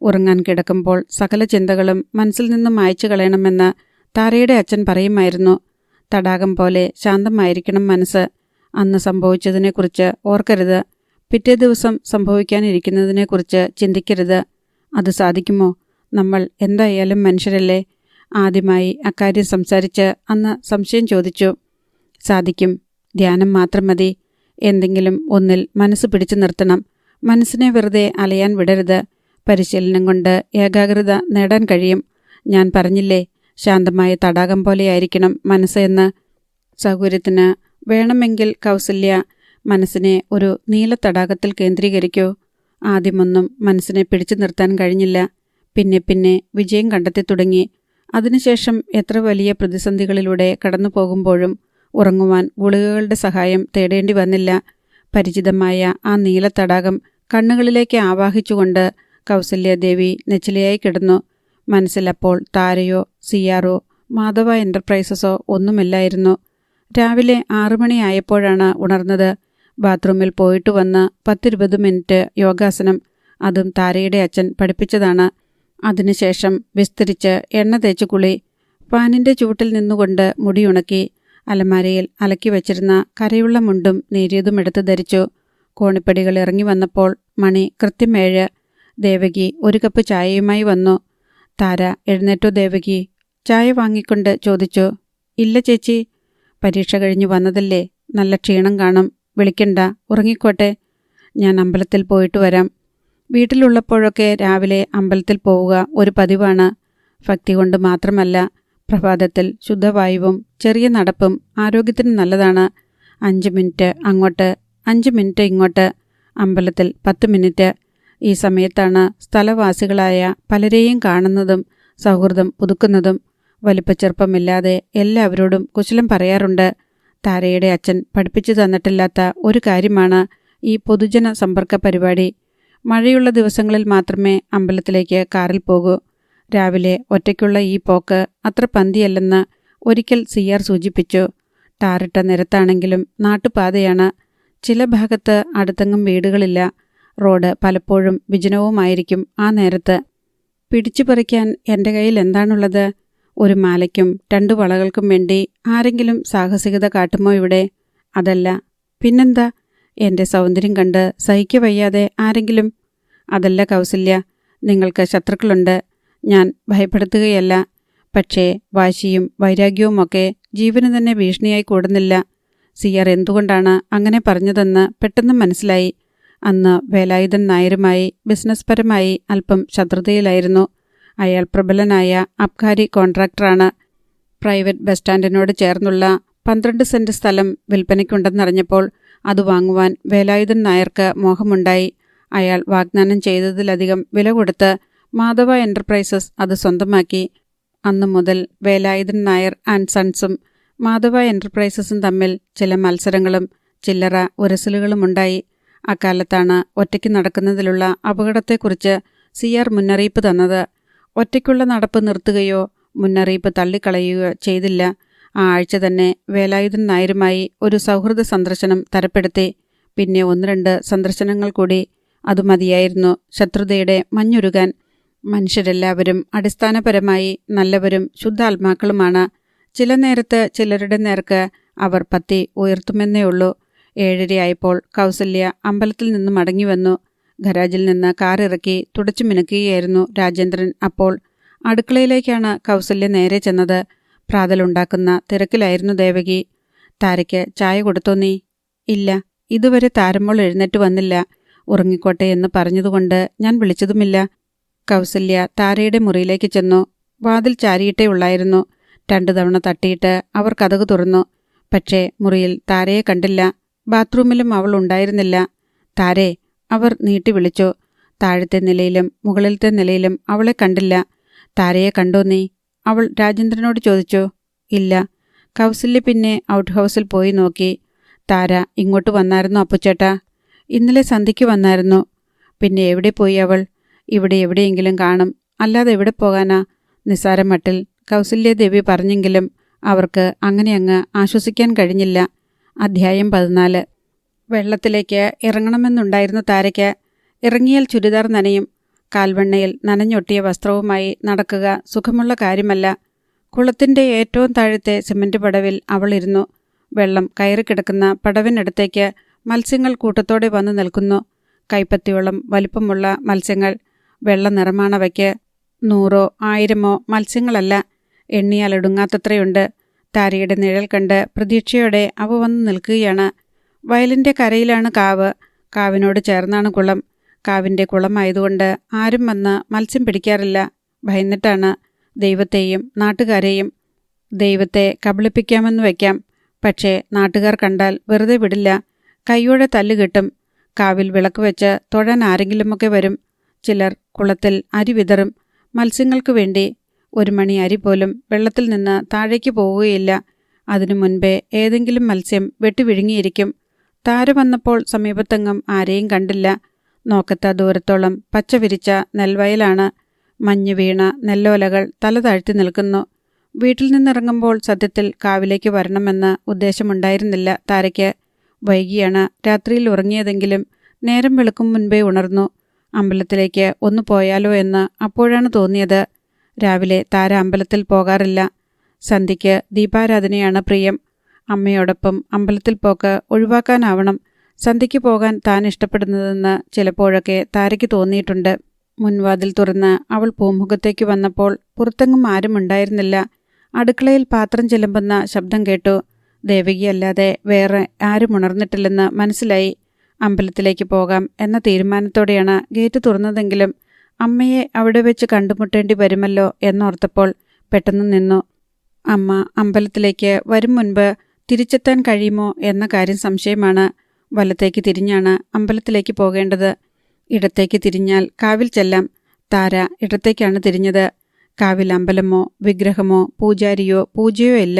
A: ഉറങ്ങാൻ കിടക്കുമ്പോൾ സകല ചിന്തകളും മനസ്സിൽ നിന്നും മായ്ച്ചു കളയണമെന്ന് താരയുടെ അച്ഛൻ പറയുമായിരുന്നു. തടാകം പോലെ ശാന്തമായിരിക്കണം മനസ്സ്. അന്ന് സംഭവിച്ചതിനെക്കുറിച്ച് ഓർക്കരുത്. പിറ്റേ ദിവസം സംഭവിക്കാനിരിക്കുന്നതിനെക്കുറിച്ച് ചിന്തിക്കരുത്. അത് സാധിക്കുമോ? നമ്മൾ എന്തായാലും മനുഷ്യരല്ലേ? ആദ്യമായി അക്കാര്യം സംസാരിച്ച് അന്ന് സംശയം ചോദിച്ചു. സാധിക്കും. ധ്യാനം മാത്രം മതി. എന്തെങ്കിലും ഒന്നിൽ മനസ്സ് പിടിച്ചു നിർത്തണം. മനസ്സിനെ വെറുതെ അലയാൻ വിടരുത്. പരിശീലനം കൊണ്ട് ഏകാഗ്രത നേടാൻ കഴിയും. ഞാൻ പറഞ്ഞില്ലേ, ശാന്തമായ തടാകം പോലെയായിരിക്കണം മനസ്സ് എന്ന്. സൗകര്യത്തിന് വേണമെങ്കിൽ കൗസല്യ മനസ്സിനെ ഒരു നീല തടാകത്തിൽ കേന്ദ്രീകരിക്കൂ. ആദ്യമൊന്നും മനസ്സിനെ പിടിച്ചു നിർത്താൻ കഴിഞ്ഞില്ല. പിന്നെ പിന്നെ വിജയം കണ്ടെത്തി തുടങ്ങി. അതിനുശേഷം എത്ര വലിയ പ്രതിസന്ധികളിലൂടെ കടന്നു പോകുമ്പോഴും ഉറങ്ങുവാൻ ഗുളികകളുടെ സഹായം തേടേണ്ടി വന്നില്ല. പരിചിതമായ ആ നീല തടാകം കണ്ണുകളിലേക്ക് ആവാഹിച്ചുകൊണ്ട് കൗസല്യാദേവി നെച്ചിലയായി കിടന്നു. മനസ്സിലപ്പോൾ താരയോ സിയാറോ മാധവ എൻ്റർപ്രൈസസോ ഒന്നുമില്ലായിരുന്നു. രാവിലെ 6 മണിയായപ്പോഴാണ് ഉണർന്നത്. ബാത്റൂമിൽ പോയിട്ട് വന്ന് 10-20 മിനിറ്റ് യോഗാസനം. അതും താരയുടെ അച്ഛൻ പഠിപ്പിച്ചതാണ്. അതിനുശേഷം വിസ്തരിച്ച് എണ്ണ തേച്ച് കുളി. ഫാനിൻ്റെ ചൂട്ടിൽ നിന്നുകൊണ്ട് മുടിയുണക്കി. അലമാരയിൽ അലക്കി വച്ചിരുന്ന കരയുള്ള മുണ്ടും നേരിയതും എടുത്ത് ധരിച്ചു. കോണിപ്പടികൾ ഇറങ്ങി വന്നപ്പോൾ മണി കൃത്യം 7. ദേവകി 1 കപ്പ് ചായയുമായി വന്നു. താര എഴുന്നേറ്റോ ദേവകി? ചായ വാങ്ങിക്കൊണ്ട് ചോദിച്ചു. ഇല്ല ചേച്ചി, പരീക്ഷ കഴിഞ്ഞു വന്നതല്ലേ, നല്ല ക്ഷീണം കാണും, വിളിക്കണ്ട, ഉറങ്ങിക്കോട്ടെ. ഞാൻ അമ്പലത്തിൽ പോയിട്ട് വരാം. വീട്ടിലുള്ളപ്പോഴൊക്കെ രാവിലെ അമ്പലത്തിൽ പോവുക ഒരു പതിവാണ്. ഭക്തി കൊണ്ട് മാത്രമല്ല, പ്രഭാതത്തിൽ ശുദ്ധവായുവും ചെറിയ നടപ്പും ആരോഗ്യത്തിന് നല്ലതാണ്. 5 മിനിറ്റ് അങ്ങോട്ട്, 5 മിനിറ്റ് ഇങ്ങോട്ട്, അമ്പലത്തിൽ 10 മിനിറ്റ്. ഈ സമയത്താണ് സ്ഥലവാസികളായ പലരെയും കാണുന്നതും സൗഹൃദം പുതുക്കുന്നതും. വലിപ്പച്ചെറുപ്പമില്ലാതെ എല്ലാവരോടും കുശലം പറയാറുണ്ട്. താരയുടെ അച്ഛൻ പഠിപ്പിച്ചു തന്നിട്ടില്ലാത്ത ഒരു കാര്യമാണ് ഈ പൊതുജന സമ്പർക്ക പരിപാടി. മഴയുള്ള ദിവസങ്ങളിൽ മാത്രമേ അമ്പലത്തിലേക്ക് കാറിൽ പോകൂ. രാവിലെ ഒറ്റയ്ക്കുള്ള ഈ പോക്ക് അത്ര പന്തിയല്ലെന്ന് ഒരിക്കൽ CR സൂചിപ്പിച്ചു. ടാറിട്ട നിരത്താണെങ്കിലും നാട്ടുപാതയാണ്. ചില ഭാഗത്ത് അടുത്തെങ്ങും വീടുകളില്ല. റോഡ് പലപ്പോഴും വിജനവുമായിരിക്കും ആ നേരത്ത്. പിടിച്ചു പറിക്കാൻ എൻ്റെ കയ്യിൽ എന്താണുള്ളത്? ഒരു മാലയ്ക്കും 2 വളകൾക്കും വേണ്ടി ആരെങ്കിലും സാഹസികത കാട്ടുമോ ഇവിടെ? അതല്ല പിന്നെന്താ? എൻ്റെ സൗന്ദര്യം കണ്ട് സഹിക്കവയ്യാതെ ആരെങ്കിലും? അതല്ല കൗസല്യ, നിങ്ങൾക്ക് ശത്രുക്കളുണ്ട്. ഞാൻ ഭയപ്പെടുത്തുകയല്ല. പക്ഷേ വാശിയും വൈരാഗ്യവുമൊക്കെ ജീവന് തന്നെ ഭീഷണിയായി കൂടുന്നില്ല. CR എന്തുകൊണ്ടാണ് അങ്ങനെ പറഞ്ഞതെന്ന് പെട്ടെന്ന് മനസ്സിലായി. അന്ന് വേലായുധൻ നായരുമായി ബിസിനസ് പരമായി അല്പം ശത്രുതയിലായിരുന്നു. അയാൾ പ്രബലനായ അബ്കാരി കോൺട്രാക്ടറാണ്. പ്രൈവറ്റ് ബസ് സ്റ്റാൻഡിനോട് ചേർന്നുള്ള 12 സെന്റ് സ്ഥലം വിൽപ്പനയ്ക്കുണ്ടെന്നറിഞ്ഞപ്പോൾ അത് വാങ്ങുവാൻ വേലായുധൻ നായർക്ക് മോഹമുണ്ടായി. അയാൾ വാഗ്ദാനം ചെയ്തതിലധികം വില കൊടുത്ത് മാധവ എൻ്റർപ്രൈസസ് അത് സ്വന്തമാക്കി. അന്നു മുതൽ വേലായുധൻ നായർ ആൻഡ് സൺസും മാധവ എൻ്റർപ്രൈസസും തമ്മിൽ ചില മത്സരങ്ങളും ചില്ലറ ഉരസലുകളുമുണ്ടായി. അക്കാലത്താണ് ഒറ്റയ്ക്ക് നടക്കുന്നതിലുള്ള അപകടത്തെക്കുറിച്ച് CR മുന്നറിയിപ്പ് തന്നത്. ഒറ്റയ്ക്കുള്ള നടപ്പ് നിർത്തുകയോ മുന്നറിയിപ്പ് തള്ളിക്കളയുകയോ ചെയ്തില്ല. ആ ആഴ്ച തന്നെ വേലായുധൻ നായരുമായി ഒരു സൗഹൃദ സന്ദർശനം തരപ്പെടുത്തി. പിന്നെ 1-2 സന്ദർശനങ്ങൾ കൂടി. അതു മതിയായിരുന്നു ശത്രുതയുടെ മഞ്ഞുരുകാൻ. മനുഷ്യരെല്ലാവരും അടിസ്ഥാനപരമായി നല്ലവരും ശുദ്ധാത്മാക്കളുമാണ്. ചില നേരത്ത് ചിലരുടെ നേർക്ക് അവർ പത്തി ഉയർത്തുമെന്നേ ഉള്ളൂ. 7:30 കൗസല്യ അമ്പലത്തിൽ നിന്ന് മടങ്ങിവന്നു. ഗരാജിൽ നിന്ന് കാറിറക്കി തുടച്ചു മിനുക്കുകയായിരുന്നു രാജേന്ദ്രൻ. അപ്പോൾ അടുക്കളയിലേക്കാണ് കൗസല്യ നേരെ ചെന്നത്. പ്രാതലുണ്ടാക്കുന്ന തിരക്കിലായിരുന്നു ദേവകി. താരയ്ക്ക് ചായ കൊടുത്തോ നീ? ഇല്ല, ഇതുവരെ താരമ്മോൾ എഴുന്നേറ്റ് വന്നില്ല. ഉറങ്ങിക്കോട്ടെ എന്ന് പറഞ്ഞതുകൊണ്ട് ഞാൻ വിളിച്ചതുമില്ല. കൗസല്യ താരയുടെ മുറിയിലേക്ക് ചെന്നു. വാതിൽ ചാരിയിട്ടേ ഉള്ളായിരുന്നു. 2 തവണ തട്ടിയിട്ട് അവർ കതക് തുറന്നു. പക്ഷേ മുറിയിൽ താരയെ കണ്ടില്ല. ബാത്റൂമിലും അവൾ ഉണ്ടായിരുന്നില്ല. താരേ, അവർ നീട്ടി വിളിച്ചു. താഴത്തെ നിലയിലും മുകളിലത്തെ നിലയിലും അവളെ കണ്ടില്ല. താരയെ കണ്ടോ നീ? അവൾ രാജേന്ദ്രനോട് ചോദിച്ചു. ഇല്ല. കൗസല്യ പിന്നെ ഔട്ട് ഹൗസിൽ പോയി നോക്കി. താര ഇങ്ങോട്ട് വന്നായിരുന്നു അപ്പുച്ചേട്ടാ? ഇന്നലെ സന്ധ്യയ്ക്ക് വന്നായിരുന്നു. പിന്നെ എവിടെ പോയി അവൾ? ഇവിടെ എവിടെയെങ്കിലും കാണും, അല്ലാതെ എവിടെ പോകാനാ? നിസ്സാരം മട്ടിൽ കൗസല്യദേവി പറഞ്ഞെങ്കിലും അവർക്ക് അങ്ങനെ അങ്ങ് ആശ്വസിക്കാൻ കഴിഞ്ഞില്ല. അധ്യായം 14. വെള്ളത്തിലേക്ക് ഇറങ്ങണമെന്നുണ്ടായിരുന്നു താരയ്ക്ക്. ഇറങ്ങിയാൽ ചുരിദാർ നനയും. കാൽവെണ്ണയിൽ നനഞ്ഞൊട്ടിയ വസ്ത്രവുമായി നടക്കുക സുഖമുള്ള കാര്യമല്ല. കുളത്തിൻ്റെ ഏറ്റവും താഴത്തെ സിമന്റ് പടവിൽ അവൾ ഇരുന്നു. വെള്ളം കയറിക്കിടക്കുന്ന പടവിനടുത്തേക്ക് മത്സ്യങ്ങൾ കൂട്ടത്തോടെ വന്നു നിൽക്കുന്നു. കൈപ്പത്തിയോളം വലിപ്പമുള്ള മത്സ്യങ്ങൾ. വെള്ള നിറമാണവയ്ക്ക്. 100 1000 മത്സ്യങ്ങളല്ല, എണ്ണിയാലൊടുങ്ങാത്തത്രയുണ്ട്. താരയുടെ നിഴൽ കണ്ട് പ്രതീക്ഷയോടെ അവ വന്നു നിൽക്കുകയാണ്. വയലിൻ്റെ കരയിലാണ് കാവ്. കാവിനോട് ചേർന്നാണ് കുളം. കാവിൻ്റെ കുളമായതുകൊണ്ട് ആരും വന്ന് മത്സ്യം പിടിക്കാറില്ല. ഭയന്നിട്ടാണ്. ദൈവത്തെയും നാട്ടുകാരെയും. ദൈവത്തെ കബളിപ്പിക്കാമെന്ന് വയ്ക്കാം. പക്ഷേ നാട്ടുകാർ കണ്ടാൽ വെറുതെ വിടില്ല. കൈയോടെ തല്ലുകിട്ടും. കാവിൽ വിളക്ക് വെച്ച് തൊഴാൻ ആരെങ്കിലുമൊക്കെ വരും. ചിലർ കുളത്തിൽ അരി വിതറും മത്സ്യങ്ങൾക്കു വേണ്ടി. 1 മണി അരി പോലും വെള്ളത്തിൽ നിന്ന് താഴേക്ക് പോവുകയില്ല. അതിനു മുൻപേ ഏതെങ്കിലും മത്സ്യം വെട്ടിവിഴുങ്ങിയിരിക്കും. താര വന്നപ്പോൾ സമീപത്തെങ്ങും ആരെയും കണ്ടില്ല. നോക്കത്ത ദൂരത്തോളം പച്ച വിരിച്ച നെൽവയലാണ്. മഞ്ഞ് വീണ നെല്ലോലകൾ തല താഴ്ത്തി നിൽക്കുന്നു. വീട്ടിൽ നിന്നിറങ്ങുമ്പോൾ സത്യത്തിൽ കാവിലേക്ക് വരണമെന്ന് ഉദ്ദേശമുണ്ടായിരുന്നില്ല താരയ്ക്ക്. വൈകിയാണ് രാത്രിയിൽ ഉറങ്ങിയതെങ്കിലും നേരം വെളുക്കും മുൻപേ ഉണർന്നു. അമ്പലത്തിലേക്ക് ഒന്ന് പോയാലോ എന്ന് അപ്പോഴാണ് തോന്നിയത്. രാവിലെ താര അമ്പലത്തിൽ പോകാറില്ല. സന്ധ്യയ്ക്ക് ദീപാരാധനയാണ് പ്രിയം. അമ്മയോടൊപ്പം അമ്പലത്തിൽ പോക്ക് ഒഴിവാക്കാനാവണം സന്ധ്യയ്ക്ക് പോകാൻ താൻ ഇഷ്ടപ്പെടുന്നതെന്ന് ചിലപ്പോഴൊക്കെ താരയ്ക്ക് തോന്നിയിട്ടുണ്ട്. മുൻവാതിൽ തുറന്ന് അവൾ പൂമുഖത്തേക്ക് വന്നപ്പോൾ പുറത്തെങ്ങും ആരും ഉണ്ടായിരുന്നില്ല. അടുക്കളയിൽ പാത്രം ചിലമ്പുന്ന ശബ്ദം കേട്ടു. ദേവകിയല്ലാതെ വേറെ ആരും ഉണർന്നിട്ടില്ലെന്ന് മനസ്സിലായി. അമ്പലത്തിലേക്ക് പോകാം എന്ന തീരുമാനത്തോടെയാണ് ഗേറ്റ് തുറന്നതെങ്കിലും അമ്മയെ അവിടെ വെച്ച് കണ്ടുമുട്ടേണ്ടി വരുമല്ലോ എന്നോർത്തപ്പോൾ പെട്ടെന്ന് നിന്നു. അമ്മ അമ്പലത്തിലേക്ക് വരും മുൻപ് തിരിച്ചെത്താൻ കഴിയുമോ എന്ന കാര്യം സംശയമാണ്. വലത്തേക്ക് തിരിഞ്ഞാണ് അമ്പലത്തിലേക്ക് പോകേണ്ടത്. ഇടത്തേക്ക് തിരിഞ്ഞാൽ കാവിൽ ചെല്ലാം. താര ഇടത്തേക്കാണ് തിരിഞ്ഞത്. കാവിൽ അമ്പലമോ വിഗ്രഹമോ പൂജാരിയോ പൂജയോ ഇല്ല.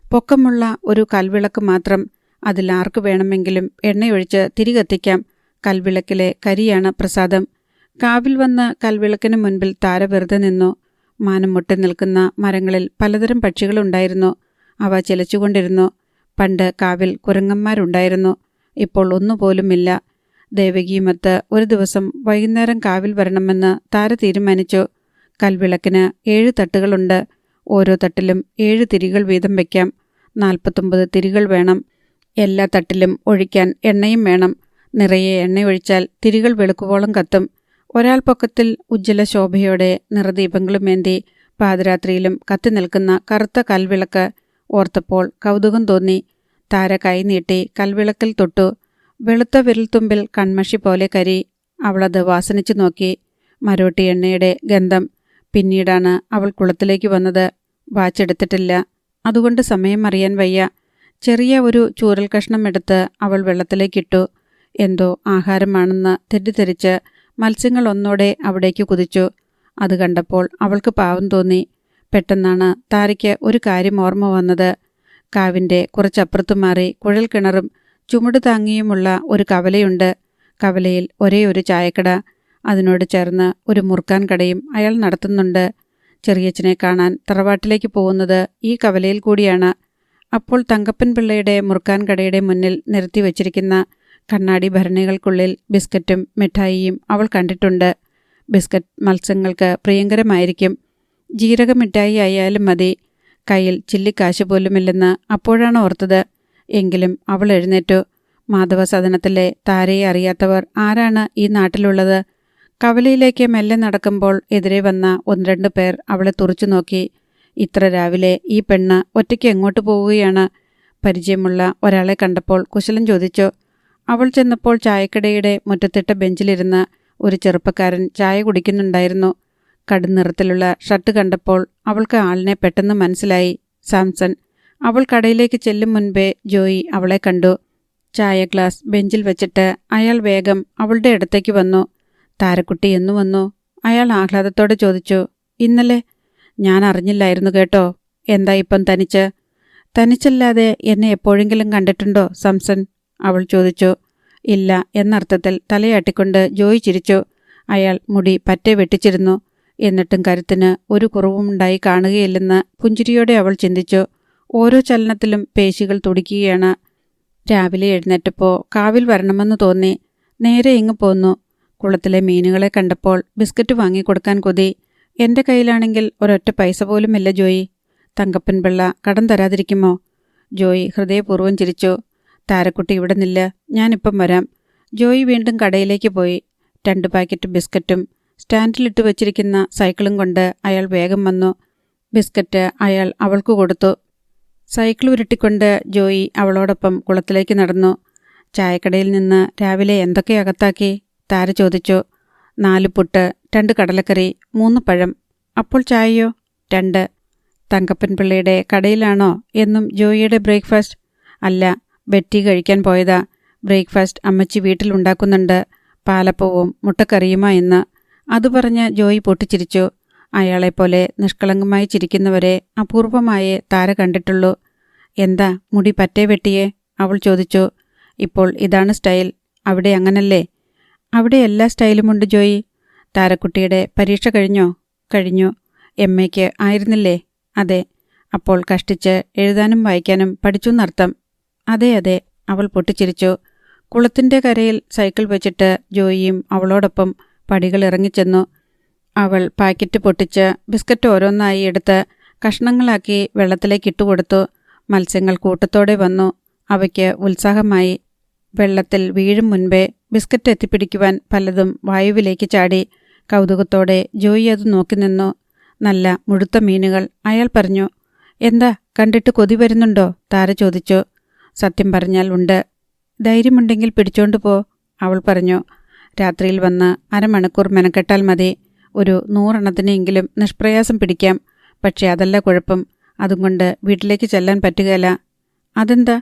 A: പൊക്കമുള്ള ഒരു കൽവിളക്ക് മാത്രം. അതിൽ ആർക്ക് വേണമെങ്കിലും എണ്ണയൊഴിച്ച് തിരികത്തിക്കാം. കൽവിളക്കിലെ കരിയാണ് പ്രസാദം. കാവിൽ വന്ന് കൽവിളക്കിന് മുൻപിൽ താര വെറുതെ നിന്നു. മാനം മുട്ടി നിൽക്കുന്ന മരങ്ങളിൽ പലതരം പക്ഷികളുണ്ടായിരുന്നു. അവ ചിലച്ചുകൊണ്ടിരുന്നു. പണ്ട് കാവിൽ കുരങ്ങന്മാരുണ്ടായിരുന്നു. ഇപ്പോൾ ഒന്നുപോലുമില്ല. ദേവകിയുമൊത്ത് ഒരു ദിവസം വൈകുന്നേരം കാവിൽ വരണമെന്ന് താര തീരുമാനിച്ചു. കൽവിളക്കിന് 7 തട്ടുകളുണ്ട്. ഓരോ തട്ടിലും 7 തിരികൾ വീതം വയ്ക്കാം. 49 തിരികൾ വേണം. എല്ലാ തട്ടിലും ഒഴിക്കാൻ എണ്ണയും വേണം. നിറയെ എണ്ണയൊഴിച്ചാൽ തിരികൾ വെളുക്കുവോളം കത്തും. ഒരാൾ പൊക്കത്തിൽ ഉജ്ജ്വല ശോഭയോടെ നിറദീപങ്ങളുമേന്തി പാതിരാത്രിയിലും കത്തി നിൽക്കുന്ന കറുത്ത കൽവിളക്ക് ഓർത്തപ്പോൾ കൗതുകം തോന്നി. താര കൈ നീട്ടി കൽവിളക്കിൽ തൊട്ടു. വെളുത്ത വിരൽത്തുമ്പിൽ കൺമഷി പോലെ കരി. അവളത് വാസനിച്ചു നോക്കി. മരോട്ടി എണ്ണയുടെ ഗന്ധം. പിന്നീടാണ് അവൾ കുളത്തിലേക്ക് വന്നത്. വാച്ചെടുത്തിട്ടില്ല. അതുകൊണ്ട് സമയം അറിയാൻ വയ്യ. ചെറിയ ഒരു ചൂരൽ കഷ്ണം എടുത്ത് അവൾ വെള്ളത്തിലേക്കിട്ടു. എന്തോ ആഹാരമാണെന്ന് തെറ്റിദ്ധരിച്ച് മത്സ്യങ്ങൾ ഒന്നോടെ അവിടേക്ക് കുതിച്ചു. അത് കണ്ടപ്പോൾ അവൾക്ക് പാവം തോന്നി. പെട്ടെന്നാണ് താരയ്ക്ക് ഒരു കാര്യം ഓർമ്മ വന്നത്. കാവിൻ്റെ കുറച്ചപ്പുറത്തു മാറി കുഴൽ കിണറും ചുമട് താങ്ങിയുമുള്ള ഒരു കവലയുണ്ട്. കവലയിൽ ഒരേ ഒരു ചായക്കട. അതിനോട് ചേർന്ന് ഒരു മുറുക്കാൻ കടയും അയാൾ നടത്തുന്നുണ്ട്. ചെറിയച്ഛനെ കാണാൻ തറവാട്ടിലേക്ക് പോകുന്നത് ഈ കവലയിൽ കൂടിയാണ്. അപ്പോൾ തങ്കപ്പൻ പിള്ളയുടെ മുറുക്കാൻ കടയുടെ മുന്നിൽ നിരത്തി വച്ചിരിക്കുന്ന കണ്ണാടി ഭരണികൾക്കുള്ളിൽ ബിസ്ക്കറ്റും മിഠായിയും അവൾ കണ്ടിട്ടുണ്ട്. ബിസ്ക്കറ്റ് മത്സ്യങ്ങൾക്ക് പ്രിയങ്കരമായിരിക്കും. ജീരക മിഠായി ആയാലും മതി. കയ്യിൽ ചില്ലിക്കാശ് പോലുമില്ലെന്ന് അപ്പോഴാണ് ഓർത്തത്. എങ്കിലും അവൾ എഴുന്നേറ്റു. മാധവസദനത്തിലെ താരയെ അറിയാത്തവർ ആരാണ് ഈ നാട്ടിലുള്ളത്? കവലയിലേക്ക് മെല്ലെ നടക്കുമ്പോൾ എതിരെ വന്ന 1-2 പേർ അവളെ തുറച്ചു നോക്കി. ഇത്ര രാവിലെ ഈ പെണ്ണ് ഒറ്റയ്ക്ക് എങ്ങോട്ട് പോവുകയാണ്? പരിചയമുള്ള ഒരാളെ കണ്ടപ്പോൾ കുശലം ചോദിച്ചു. അവൾ ചെന്നപ്പോൾ ചായക്കടയുടെ മുറ്റത്തിട്ട ബെഞ്ചിലിരുന്ന് ഒരു ചെറുപ്പക്കാരൻ ചായ കുടിക്കുന്നുണ്ടായിരുന്നു. കടുനിറത്തിലുള്ള ഷർട്ട് കണ്ടപ്പോൾ അവൾക്ക് ആളിനെ പെട്ടെന്ന് മനസ്സിലായി. സാംസൺ. അവൾ കടയിലേക്ക് ചെല്ലും മുൻപേ ജോയി അവളെ കണ്ടു. ചായ ഗ്ലാസ് ബെഞ്ചിൽ വെച്ചിട്ട് അയാൾ വേഗം അവളുടെ അടുത്തേക്ക് വന്നു. താരക്കുട്ടി എന്നു വന്നു? അയാൾ ആഹ്ലാദത്തോടെ ചോദിച്ചു. ഇന്നലെ. ഞാൻ അറിഞ്ഞില്ലായിരുന്നു കേട്ടോ. എന്താ ഇപ്പം തനിച്ച്? തനിച്ചല്ലാതെ എന്നെ എപ്പോഴെങ്കിലും കണ്ടിട്ടുണ്ടോ സാംസൺ? അവൾ ചോദിച്ചു. ഇല്ല എന്നർത്ഥത്തിൽ തലയാട്ടിക്കൊണ്ട് ജോയി ചിരിച്ചു. അയാൾ മുടി പറ്റെ വെട്ടിച്ചിരുന്നു. എന്നിട്ടും കരുത്തിന് ഒരു കുറവുമുണ്ടായി കാണുകയില്ലെന്ന് പുഞ്ചിരിയോടെ അവൾ ചിന്തിച്ചു. ഓരോ ചലനത്തിലും പേശികൾ തുടിക്കുകയാണ്. രാവിലെ എഴുന്നേറ്റപ്പോൾ കാവിൽ വരണമെന്ന് തോന്നി. നേരെ ഇങ്ങ് പോന്നു. കുളത്തിലെ മീനുകളെ കണ്ടപ്പോൾ ബിസ്ക്കറ്റ് വാങ്ങിക്കൊടുക്കാൻ കൊതി. എൻ്റെ കയ്യിലാണെങ്കിൽ ഒരൊറ്റ പൈസ പോലുമില്ല ജോയി. തങ്കപ്പൻ പിള്ള കടം തരാതിരിക്കുമോ? ജോയി ഹൃദയപൂർവ്വം ചിരിച്ചു. താരക്കുട്ടി ഇവിടെ നില്ല, ഞാനിപ്പം വരാം. ജോയി വീണ്ടും കടയിലേക്ക് പോയി. 2 പാക്കറ്റ് ബിസ്ക്കറ്റും സ്റ്റാൻഡിലിട്ട് വച്ചിരിക്കുന്ന സൈക്കിളും കൊണ്ട് അയാൾ വേഗം വന്നു. ബിസ്ക്കറ്റ് അയാൾ അവൾക്ക് കൊടുത്തു. സൈക്കിൾ ഉരുട്ടിക്കൊണ്ട് ജോയി അവളോടൊപ്പം കുളത്തിലേക്ക് നടന്നു. ചായക്കടയിൽ നിന്ന് രാവിലെ എന്തൊക്കെ അകത്താക്കി? താര ചോദിച്ചു. 4 പുട്ട്, 2 കടലക്കറി, 3 പഴം. അപ്പോൾ ചായയോ? 2. തങ്കപ്പൻ പിള്ളയുടെ കടയിലാണോ എന്നും ജോയിയുടെ ബ്രേക്ക്ഫാസ്റ്റ്? അല്ല, ബെറ്റി കഴിക്കാൻ പോയതാ. ബ്രേക്ക്ഫാസ്റ്റ് അമ്മച്ചി വീട്ടിലുണ്ടാക്കുന്നുണ്ട്. പാലപ്പവും മുട്ടക്കറിയുമാ ഇന്ന്. അത് പറഞ്ഞ് ജോയി പൊട്ടിച്ചിരിച്ചു. അയാളെപ്പോലെ നിഷ്കളങ്കമായി ചിരിക്കുന്നവരെ അപൂർവമായേ താര കണ്ടിട്ടുള്ളൂ. എന്താ മുടി പറ്റേ വെട്ടിയേ? അവൾ ചോദിച്ചു. ഇപ്പോൾ ഇതാണ് സ്റ്റൈൽ. അവിടെ അങ്ങനല്ലേ? അവിടെ എല്ലാ സ്റ്റൈലുമുണ്ട് ജോയി. താരക്കുട്ടിയുടെ പരീക്ഷ കഴിഞ്ഞോ? കഴിഞ്ഞു. MAക്ക് ആയിരുന്നില്ലേ? അതെ. അപ്പോൾ കഷ്ടിച്ച് എഴുതാനും വായിക്കാനും പഠിച്ചുന്നർത്ഥം. അതെ അതെ, അവൾ പൊട്ടിച്ചിരിച്ചു. കുളത്തിൻ്റെ കരയിൽ സൈക്കിൾ വെച്ചിട്ട് ജോയിയും അവളോടൊപ്പം പടികൾ ഇറങ്ങിച്ചെന്നു. അവൾ പാക്കറ്റ് പൊട്ടിച്ച് ബിസ്ക്കറ്റ് ഓരോന്നായി എടുത്ത് കഷ്ണങ്ങളാക്കി വെള്ളത്തിലേക്ക് ഇട്ടുകൊടുത്തു. മത്സ്യങ്ങൾ കൂട്ടത്തോടെ വന്നു. അവയ്ക്ക് ഉത്സാഹമായി. വെള്ളത്തിൽ വീഴും മുൻപേ ബിസ്ക്കറ്റ് എത്തിപ്പിടിക്കുവാൻ പലതും വായുവിലേക്ക് ചാടി. കൗതുകത്തോടെ ജോയി അത് നോക്കി നിന്നു. നല്ല മുഴുത്ത മീനുകൾ. അയാൾ പറഞ്ഞു. എന്താ, കണ്ടിട്ട് കൊതി വരുന്നുണ്ടോ? താര ചോദിച്ചു. സത്യം പറഞ്ഞാൽ ഉണ്ട്. ധൈര്യമുണ്ടെങ്കിൽ പിടിച്ചോണ്ട് പോ, അവൾ പറഞ്ഞു. രാത്രിയിൽ വന്ന് അരമണിക്കൂർ മെനക്കെട്ടാൽ മതി. ഒരു 100 എണ്ണത്തിനെങ്കിലും നിഷ്പ്രയാസം പിടിക്കാം. പക്ഷേ അതല്ല കുഴപ്പം. അതുകൊണ്ട് വീട്ടിലേക്ക് ചെല്ലാൻ പറ്റുകയില്ല. അതെന്താ?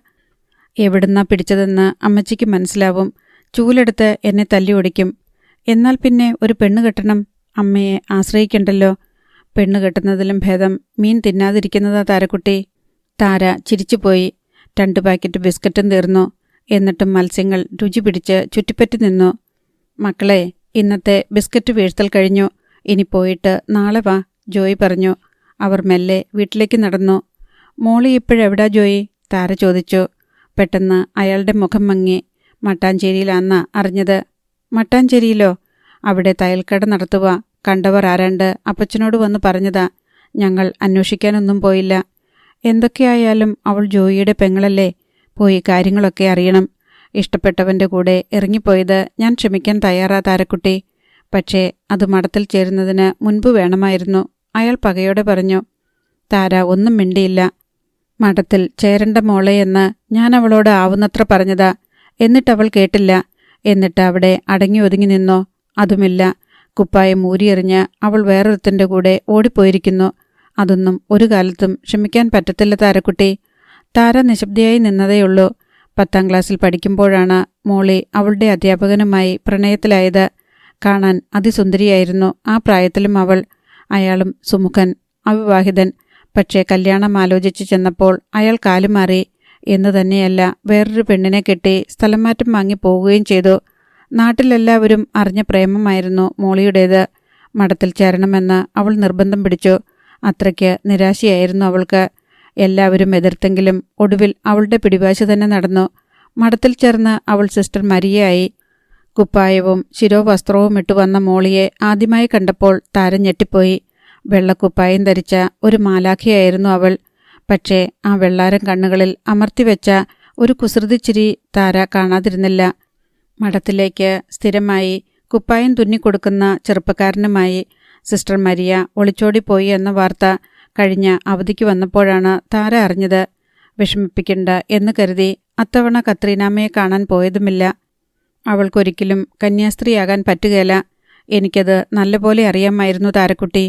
A: എവിടുന്നാ പിടിച്ചതെന്ന് അമ്മച്ചിക്ക് മനസ്സിലാവും. ചൂലെടുത്ത് എന്നെ തല്ലി ഓടിക്കും. എന്നാൽ പിന്നെ ഒരു പെണ്ണ് കെട്ടണം. അമ്മയെ ആശ്രയിക്കണ്ടല്ലോ. പെണ്ണ് കെട്ടുന്നതിലും ഭേദം മീൻ തിന്നാതിരിക്കുന്നതാ താരക്കുട്ടി. താര ചിരിച്ചുപോയി. 2 പാക്കറ്റ് ബിസ്ക്കറ്റും തീർന്നു. എന്നിട്ടും മത്സ്യങ്ങൾ രുചി പിടിച്ച് ചുറ്റിപ്പറ്റി നിന്നു. മക്കളെ, ഇന്നത്തെ ബിസ്ക്കറ്റ് വീഴ്ത്തൽ കഴിഞ്ഞു. ഇനി പോയിട്ട് നാളെ വാ, ജോയി പറഞ്ഞു. അവർ മെല്ലെ വീട്ടിലേക്ക് നടന്നു. മോളി ഇപ്പോഴെവിടാ ജോയി? താര ചോദിച്ചു. പെട്ടെന്ന് അയാളുടെ മുഖം മങ്ങി. മട്ടാഞ്ചേരിയിലാന്നാ അറിഞ്ഞത്. മട്ടാഞ്ചേരിയിലോ? അവിടെ തയ്യൽക്കട നടത്തുക. കണ്ടവർ ആരാണ്ട് അപ്പച്ചനോട് വന്ന് പറഞ്ഞതാ. ഞങ്ങൾ അന്വേഷിക്കാനൊന്നും പോയില്ല. എന്തൊക്കെയായാലും അവൾ ജോയിയുടെ പെങ്ങളല്ലേ. പോയി കാര്യങ്ങളൊക്കെ അറിയണം. ഇഷ്ടപ്പെട്ടവൻ്റെ കൂടെ ഇറങ്ങിപ്പോയത് ഞാൻ ക്ഷമിക്കാൻ തയ്യാറാ താരക്കുട്ടി. പക്ഷേ അത് മഠത്തിൽ ചേരുന്നതിന് മുൻപ് വേണമായിരുന്നു, അയാൾ പകയോടെ പറഞ്ഞു. താര ഒന്നും മിണ്ടിയില്ല. മഠത്തിൽ ചേരണ്ട മോളെ എന്ന് ഞാൻ അവളോട് ആവുന്നത്ര പറഞ്ഞതാ. എന്നിട്ടവൾ കേട്ടില്ല. എന്നിട്ട് അവിടെ അടങ്ങി ഒതുങ്ങി നിന്നോ? അതുമില്ല. കുപ്പായം ഊരിയെറിഞ്ഞ് അവൾ വേറൊരുത്തൻ്റെ കൂടെ ഓടിപ്പോയിരിക്കുന്നു. അതൊന്നും ഒരു കാലത്തും ക്ഷമിക്കാൻ പറ്റത്തില്ല താരക്കുട്ടി. താര നിശബ്ദയായി നിന്നതേയുള്ളൂ. 10ാം ക്ലാസ്സിൽ പഠിക്കുമ്പോഴാണ് മോളി അവളുടെ അധ്യാപകനുമായി പ്രണയത്തിലായത്. കാണാൻ അതിസുന്ദരിയായിരുന്നു ആ പ്രായത്തിലും അവൾ. അയാളും സുമുഖൻ, അവിവാഹിതൻ. പക്ഷേ കല്യാണം ആലോചിച്ച് ചെന്നപ്പോൾ അയാൾ കാലുമാറി. എന്നു തന്നെയല്ല, വേറൊരു പെണ്ണിനെ കെട്ടി സ്ഥലം മാറ്റം വാങ്ങി പോവുകയും ചെയ്തു. നാട്ടിലെല്ലാവരും അറിഞ്ഞ പ്രേമമായിരുന്നു മോളിയുടേത്. മഠത്തിൽ ചേരണമെന്ന് അവൾ നിർബന്ധം പിടിച്ചു. അത്രയ്ക്ക് നിരാശയായിരുന്നു അവൾക്ക്. എല്ലാവരും എതിർത്തെങ്കിലും ഒടുവിൽ അവളുടെ പിടിവാശി തന്നെ നടന്നു. മഠത്തിൽ ചേർന്ന് അവൾ സിസ്റ്റർ മരിയയായി. കുപ്പായവും ശിരോവസ്ത്രവും ഇട്ടുവന്ന മോളിയെ ആദ്യമായി കണ്ടപ്പോൾ താര ഞെട്ടിപ്പോയി. വെള്ളക്കുപ്പായം ധരിച്ച ഒരു മാലാഖയായിരുന്നു അവൾ. പക്ഷേ ആ വെള്ളാരം കണ്ണുകളിൽ അമർത്തിവെച്ച ഒരു കുസൃതിച്ചിരി താര കാണാതിരുന്നില്ല. മഠത്തിലേക്ക് സ്ഥിരമായി കുപ്പായം തുന്നിക്കൊടുക്കുന്ന ചെറുപ്പക്കാരനുമായി സിസ്റ്റർ മരിയ ഒളിച്ചോടിപ്പോയി എന്ന വാർത്ത കഴിഞ്ഞ അവധിക്ക് വന്നപ്പോഴാണ് താര അറിഞ്ഞത്. വിഷമിപ്പിക്കണ്ട എന്ന് കരുതി അത്തവണ കത്രീനാമ്മയെ കാണാൻ പോയതുമില്ല. അവൾക്കൊരിക്കലും കന്യാസ്ത്രീയാകാൻ പറ്റുകയില്ല. എനിക്കത് നല്ലപോലെ അറിയാമായിരുന്നു താരക്കുട്ടി.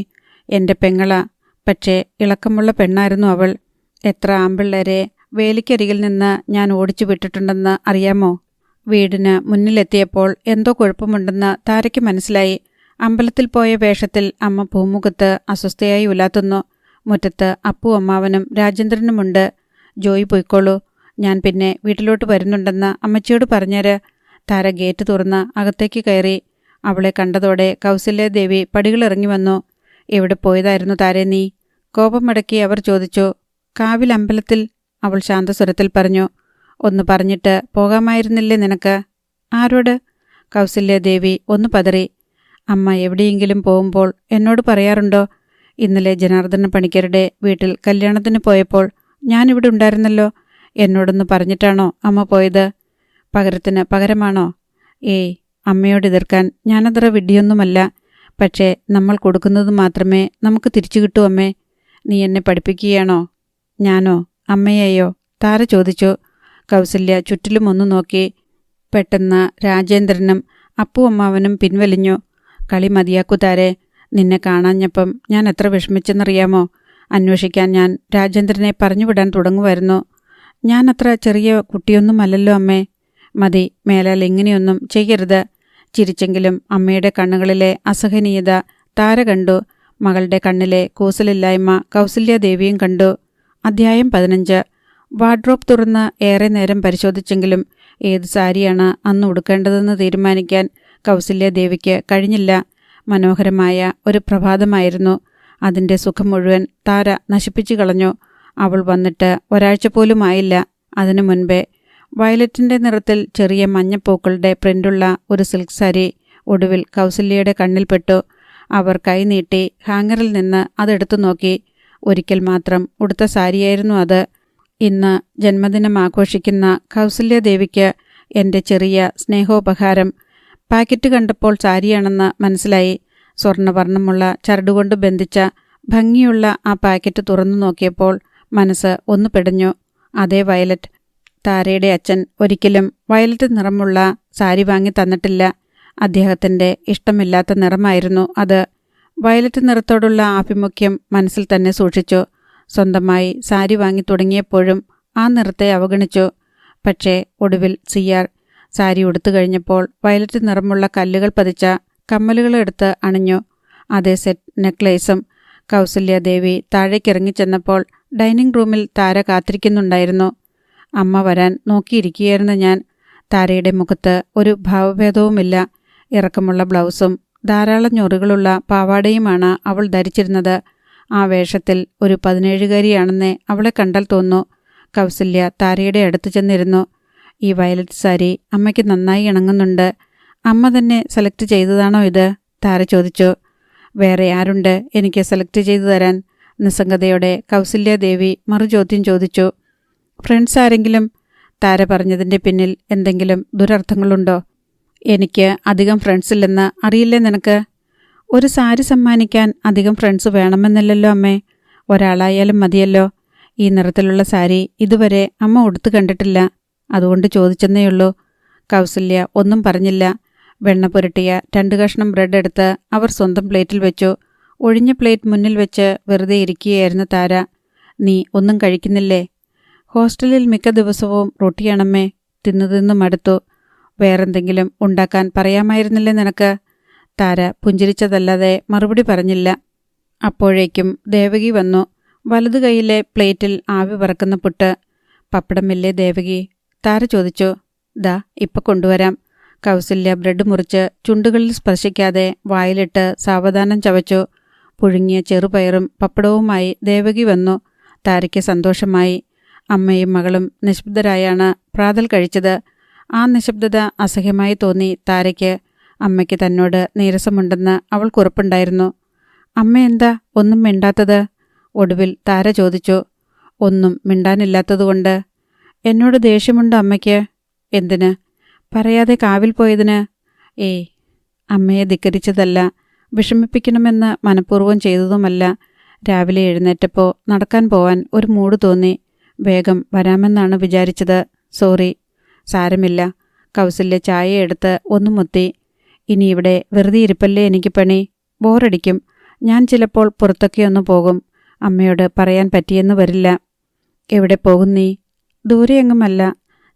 A: എൻ്റെ പെങ്ങളാ. പക്ഷേ ഇളക്കമുള്ള പെണ്ണായിരുന്നു അവൾ. എത്ര ആമ്പിള്ളേരെ വേലിക്കരികിൽ നിന്ന് ഞാൻ ഓടിച്ചു വിട്ടിട്ടുണ്ടെന്ന് അറിയാമോ? വീടിന് മുന്നിലെത്തിയപ്പോൾ എന്തോ കുഴപ്പമുണ്ടെന്ന് താരയ്ക്ക് മനസ്സിലായി. അമ്പലത്തിൽ പോയ വേഷത്തിൽ അമ്മ പൂമുഖത്ത് അസ്വസ്ഥയായി ഉലാത്തുന്നു. മുറ്റത്ത് അപ്പു അമ്മാവനും രാജേന്ദ്രനുമുണ്ട്. ജോയി പൊയ്ക്കോളൂ, ഞാൻ പിന്നെ വീട്ടിലോട്ട് വരുന്നുണ്ടെന്ന് അമ്മച്ചിയോട് പറഞ്ഞേര്. താര ഗേറ്റ് തുറന്ന് അകത്തേക്ക് കയറി. അവളെ കണ്ടതോടെ കൗസല്യാദേവി പടികളിറങ്ങി വന്നു. എവിടെ പോയതായിരുന്നു താരേ നീ? കോപമടക്കി അവർ ചോദിച്ചു. കാവിൽ അമ്പലത്തിൽ, അവൾ ശാന്തസ്വരത്തിൽ പറഞ്ഞു. ഒന്ന് പറഞ്ഞിട്ട് പോകാമായിരുന്നില്ലേ നിനക്ക്? ആരോട്? കൗസല്യാദേവി ഒന്ന് പതറി. അമ്മ എവിടെയെങ്കിലും പോകുമ്പോൾ എന്നോട് പറയാറുണ്ടോ? ഇന്നലെ ജനാർദ്ദന പണിക്കരുടെ വീട്ടിൽ കല്യാണത്തിന് പോയപ്പോൾ ഞാനിവിടെ ഉണ്ടായിരുന്നല്ലോ. എന്നോടൊന്ന് പറഞ്ഞിട്ടാണോ അമ്മ പോയത്? പകരത്തിന് പകരമാണോ? ഏയ്, അമ്മയോട് എതിർക്കാൻ ഞാനത്ര വിഡ്ഢിയൊന്നുമല്ല. പക്ഷേ നമ്മൾ കൊടുക്കുന്നത് മാത്രമേ നമുക്ക് തിരിച്ചു കിട്ടൂ അമ്മേ. നീ എന്നെ പഠിപ്പിക്കുകയാണോ? ഞാനോ അമ്മയെയോ? താര ചോദിച്ചു. കൗസല്യ ചുറ്റിലും ഒന്നു നോക്കി. പെട്ടെന്ന് രാജേന്ദ്രനും അപ്പു അമ്മാവനും പിൻവലിഞ്ഞു. കളി മതിയാക്കൂ താരെ. നിന്നെ കാണാഞ്ഞപ്പം ഞാൻ എത്ര വിഷമിച്ചെന്നറിയാമോ? അന്വേഷിക്കാൻ ഞാൻ രാജേന്ദ്രനെ പറഞ്ഞുവിടാൻ തുടങ്ങുമായിരുന്നു. ഞാൻ അത്ര ചെറിയ കുട്ടിയൊന്നുമല്ലല്ലോ അമ്മേ. മതി, മേലാൽ ഇങ്ങനെയൊന്നും ചെയ്യരുത്. ചിരിച്ചെങ്കിലും അമ്മയുടെ കണ്ണുകളിലെ അസഹനീയത താര കണ്ടു. മകളുടെ കണ്ണിലെ കൂസലില്ലായ്മ കൗസല്യാദേവിയും കണ്ടു. അധ്യായം 15. വാർഡ്രോബ് തുറന്ന് ഏറെ നേരം പരിശോധിച്ചെങ്കിലും ഏത് സാരിയാണ് അന്ന് ഉടുക്കേണ്ടതെന്ന് തീരുമാനിക്കാൻ കൗസല്യാദേവിക്ക് കഴിഞ്ഞില്ല. മനോഹരമായ ഒരു പ്രഭാതമായിരുന്നു. അതിൻ്റെ സുഖം മുഴുവൻ താര നശിപ്പിച്ചു കളഞ്ഞു. അവൾ വന്നിട്ട് ഒരാഴ്ച പോലും ആയില്ല. അതിനു മുൻപേ വയലറ്റിൻ്റെ നിറത്തിൽ ചെറിയ മഞ്ഞപ്പൂക്കളുടെ പ്രിൻ്റുള്ള ഒരു സിൽക്ക് സാരി ഒടുവിൽ കൗസല്യയുടെ കണ്ണിൽപ്പെട്ടു. അവർ കൈനീട്ടി ഹാങ്ങറിൽ നിന്ന് അതെടുത്തു നോക്കി. ഒരിക്കൽ മാത്രം ഉടുത്ത സാരിയായിരുന്നു അത്. ഇന്ന് ജന്മദിനം ആഘോഷിക്കുന്ന കൗസല്യാദേവിക്ക് എൻ്റെ ചെറിയ സ്നേഹോപഹാരം. പാക്കറ്റ് കണ്ടപ്പോൾ സാരിയാണെന്ന് മനസ്സിലായി. സ്വർണ്ണവർണ്ണമുള്ള ചരടുകൊണ്ട് ബന്ധിച്ച ഭംഗിയുള്ള ആ പാക്കറ്റ് തുറന്നു നോക്കിയപ്പോൾ മനസ്സ് ഒന്ന് പിടഞ്ഞു. അതേ വയലറ്റ്. താരയുടെ അച്ഛൻ ഒരിക്കലും വയലറ്റ് നിറമുള്ള സാരി വാങ്ങി തന്നിട്ടില്ല. അദ്ദേഹത്തിൻ്റെ ഇഷ്ടമില്ലാത്ത നിറമായിരുന്നു അത്. വയലറ്റ് നിറത്തോടുള്ള ആഭിമുഖ്യം മനസ്സിൽ തന്നെ സൂക്ഷിച്ചു. സ്വന്തമായി സാരി വാങ്ങി തുടങ്ങിയപ്പോഴും ആ നിറത്തെ അവഗണിച്ചു. പക്ഷേ ഒടുവിൽ സിയാർ സാരി ഉടുത്തു കഴിഞ്ഞപ്പോൾ വയലറ്റ് നിറമുള്ള കല്ലുകൾ പതിച്ച കമ്മലുകളെടുത്ത് അണിഞ്ഞു. അതേ സെറ്റ് നെക്ലേസും. കൗസല്യാദേവി താഴേക്കിറങ്ങിച്ചെന്നപ്പോൾ ഡൈനിങ് റൂമിൽ താര കാത്തിരിക്കുന്നുണ്ടായിരുന്നു. അമ്മ വരാൻ നോക്കിയിരിക്കുകയായിരുന്നു ഞാൻ. താരയുടെ മുഖത്ത് ഒരു ഭാവഭേദവുമില്ല. ഇറക്കമുള്ള ബ്ലൗസും ധാരാളം ഞൊറികളുള്ള പാവാടയുമാണ് അവൾ ധരിച്ചിരുന്നത്. ആ വേഷത്തിൽ ഒരു 17കാരിയാണെന്നേ അവളെ കണ്ടാൽ തോന്നൂ. കൗസല്യ താരയുടെ അടുത്ത് ചെന്നിരുന്നു. ഈ വയലറ്റ് സാരി അമ്മയ്ക്ക് നന്നായി ഇണങ്ങുന്നുണ്ട്. അമ്മ തന്നെ സെലക്ട് ചെയ്തതാണോ ഇത്? താര ചോദിച്ചു. വേറെ ആരുണ്ട് എനിക്ക് സെലക്ട് ചെയ്തു തരാൻ? നിസ്സംഗതയോടെ കൗസല്യാദേവി മറുചോദ്യം ചോദിച്ചു. ഫ്രണ്ട്സ് ആരെങ്കിലും? താര പറഞ്ഞതിൻ്റെ പിന്നിൽ എന്തെങ്കിലും ദുരർത്ഥങ്ങളുണ്ടോ? എനിക്ക് അധികം ഫ്രണ്ട്സില്ലെന്ന് അറിയില്ലേ നിനക്ക്? ഒരു സാരി സമ്മാനിക്കാൻ അധികം ഫ്രണ്ട്സ് വേണമെന്നില്ലല്ലോ അമ്മേ. ഒരാളായാലും മതിയല്ലോ. ഈ നിറത്തിലുള്ള സാരി ഇതുവരെ അമ്മ ഉടുത്തു കണ്ടിട്ടില്ല. അതുകൊണ്ട് ചോദിച്ചെന്നേയുള്ളൂ. കൗസല്യ ഒന്നും പറഞ്ഞില്ല. വെണ്ണ പുരട്ടിയ 2 കഷ്ണം ബ്രെഡ് എടുത്ത് അവർ സ്വന്തം പ്ലേറ്റിൽ വെച്ചു. ഒഴിഞ്ഞ പ്ലേറ്റ് മുന്നിൽ വെച്ച് വെറുതെ ഇരിക്കുകയായിരുന്നു താര. നീ ഒന്നും കഴിക്കുന്നില്ലേ? ഹോസ്റ്റലിൽ മിക്ക ദിവസവും റൊട്ടിയാണമ്മേ. തിന്നു മടുത്തു. വേറെന്തെങ്കിലും ഉണ്ടാക്കാൻ പറയാമായിരുന്നില്ലേ നിനക്ക്? താര പുഞ്ചിരിച്ചതല്ലാതെ മറുപടി പറഞ്ഞില്ല. അപ്പോഴേക്കും ദേവകി വന്നു. വലതു കൈയിലെ പ്ലേറ്റിൽ ആവി പറക്കുന്ന പുട്ട്. പപ്പടമില്ലേ ദേവകി? താര ചോദിച്ചു. ദാ ഇപ്പം കൊണ്ടുവരാം. കൗസല്യ ബ്രെഡ് മുറിച്ച് ചുണ്ടുകളിൽ സ്പർശിക്കാതെ വായിലിട്ട് സാവധാനം ചവച്ചു. പുഴുങ്ങിയ ചെറുപയറും പപ്പടവുമായി ദേവകി വന്നു. താരയ്ക്ക് സന്തോഷമായി. അമ്മയും മകളും നിശബ്ദരായാണ് പ്രാതൽ കഴിച്ചത്. ആ നിശബ്ദത അസഹ്യമായി തോന്നി താരയ്ക്ക്. അമ്മയ്ക്ക് തന്നോട് നീരസമുണ്ടെന്ന് അവൾക്കുറപ്പുണ്ടായിരുന്നു. അമ്മ എന്താ ഒന്നും മിണ്ടാത്തത്? ഒടുവിൽ താര ചോദിച്ചു. ഒന്നും മിണ്ടാനില്ലാത്തതുകൊണ്ട്. എന്നോട് ദേഷ്യമുണ്ട് അമ്മയ്ക്ക്? എന്തിന്? പറയാതെ കാവിൽ പോയതിന്? ഏയ്, അമ്മയെ ധിക്കരിച്ചതല്ല. വിഷമിപ്പിക്കണമെന്ന് മനഃപൂർവ്വം ചെയ്തതുമല്ല. രാവിലെ എഴുന്നേറ്റപ്പോൾ നടക്കാൻ പോവാൻ ഒരു മൂഡ് തോന്നി. വേഗം വരാമെന്നാണ് വിചാരിച്ചത്. സോറി. സാരമില്ല. കൗസല്യ ചായ എടുത്ത് ഒന്ന് മുത്തി. ഇനി ഇവിടെ വെറുതെ ഇരിപ്പല്ലേ എനിക്ക് പണി. ബോറടിക്കും. ഞാൻ ചിലപ്പോൾ പുറത്തൊക്കെ ഒന്ന് പോകും. അമ്മയോട് പറയാൻ പറ്റിയെന്ന് വരില്ല. എവിടെ പോകും നീ? ദൂരെയെങ്ങുമല്ല.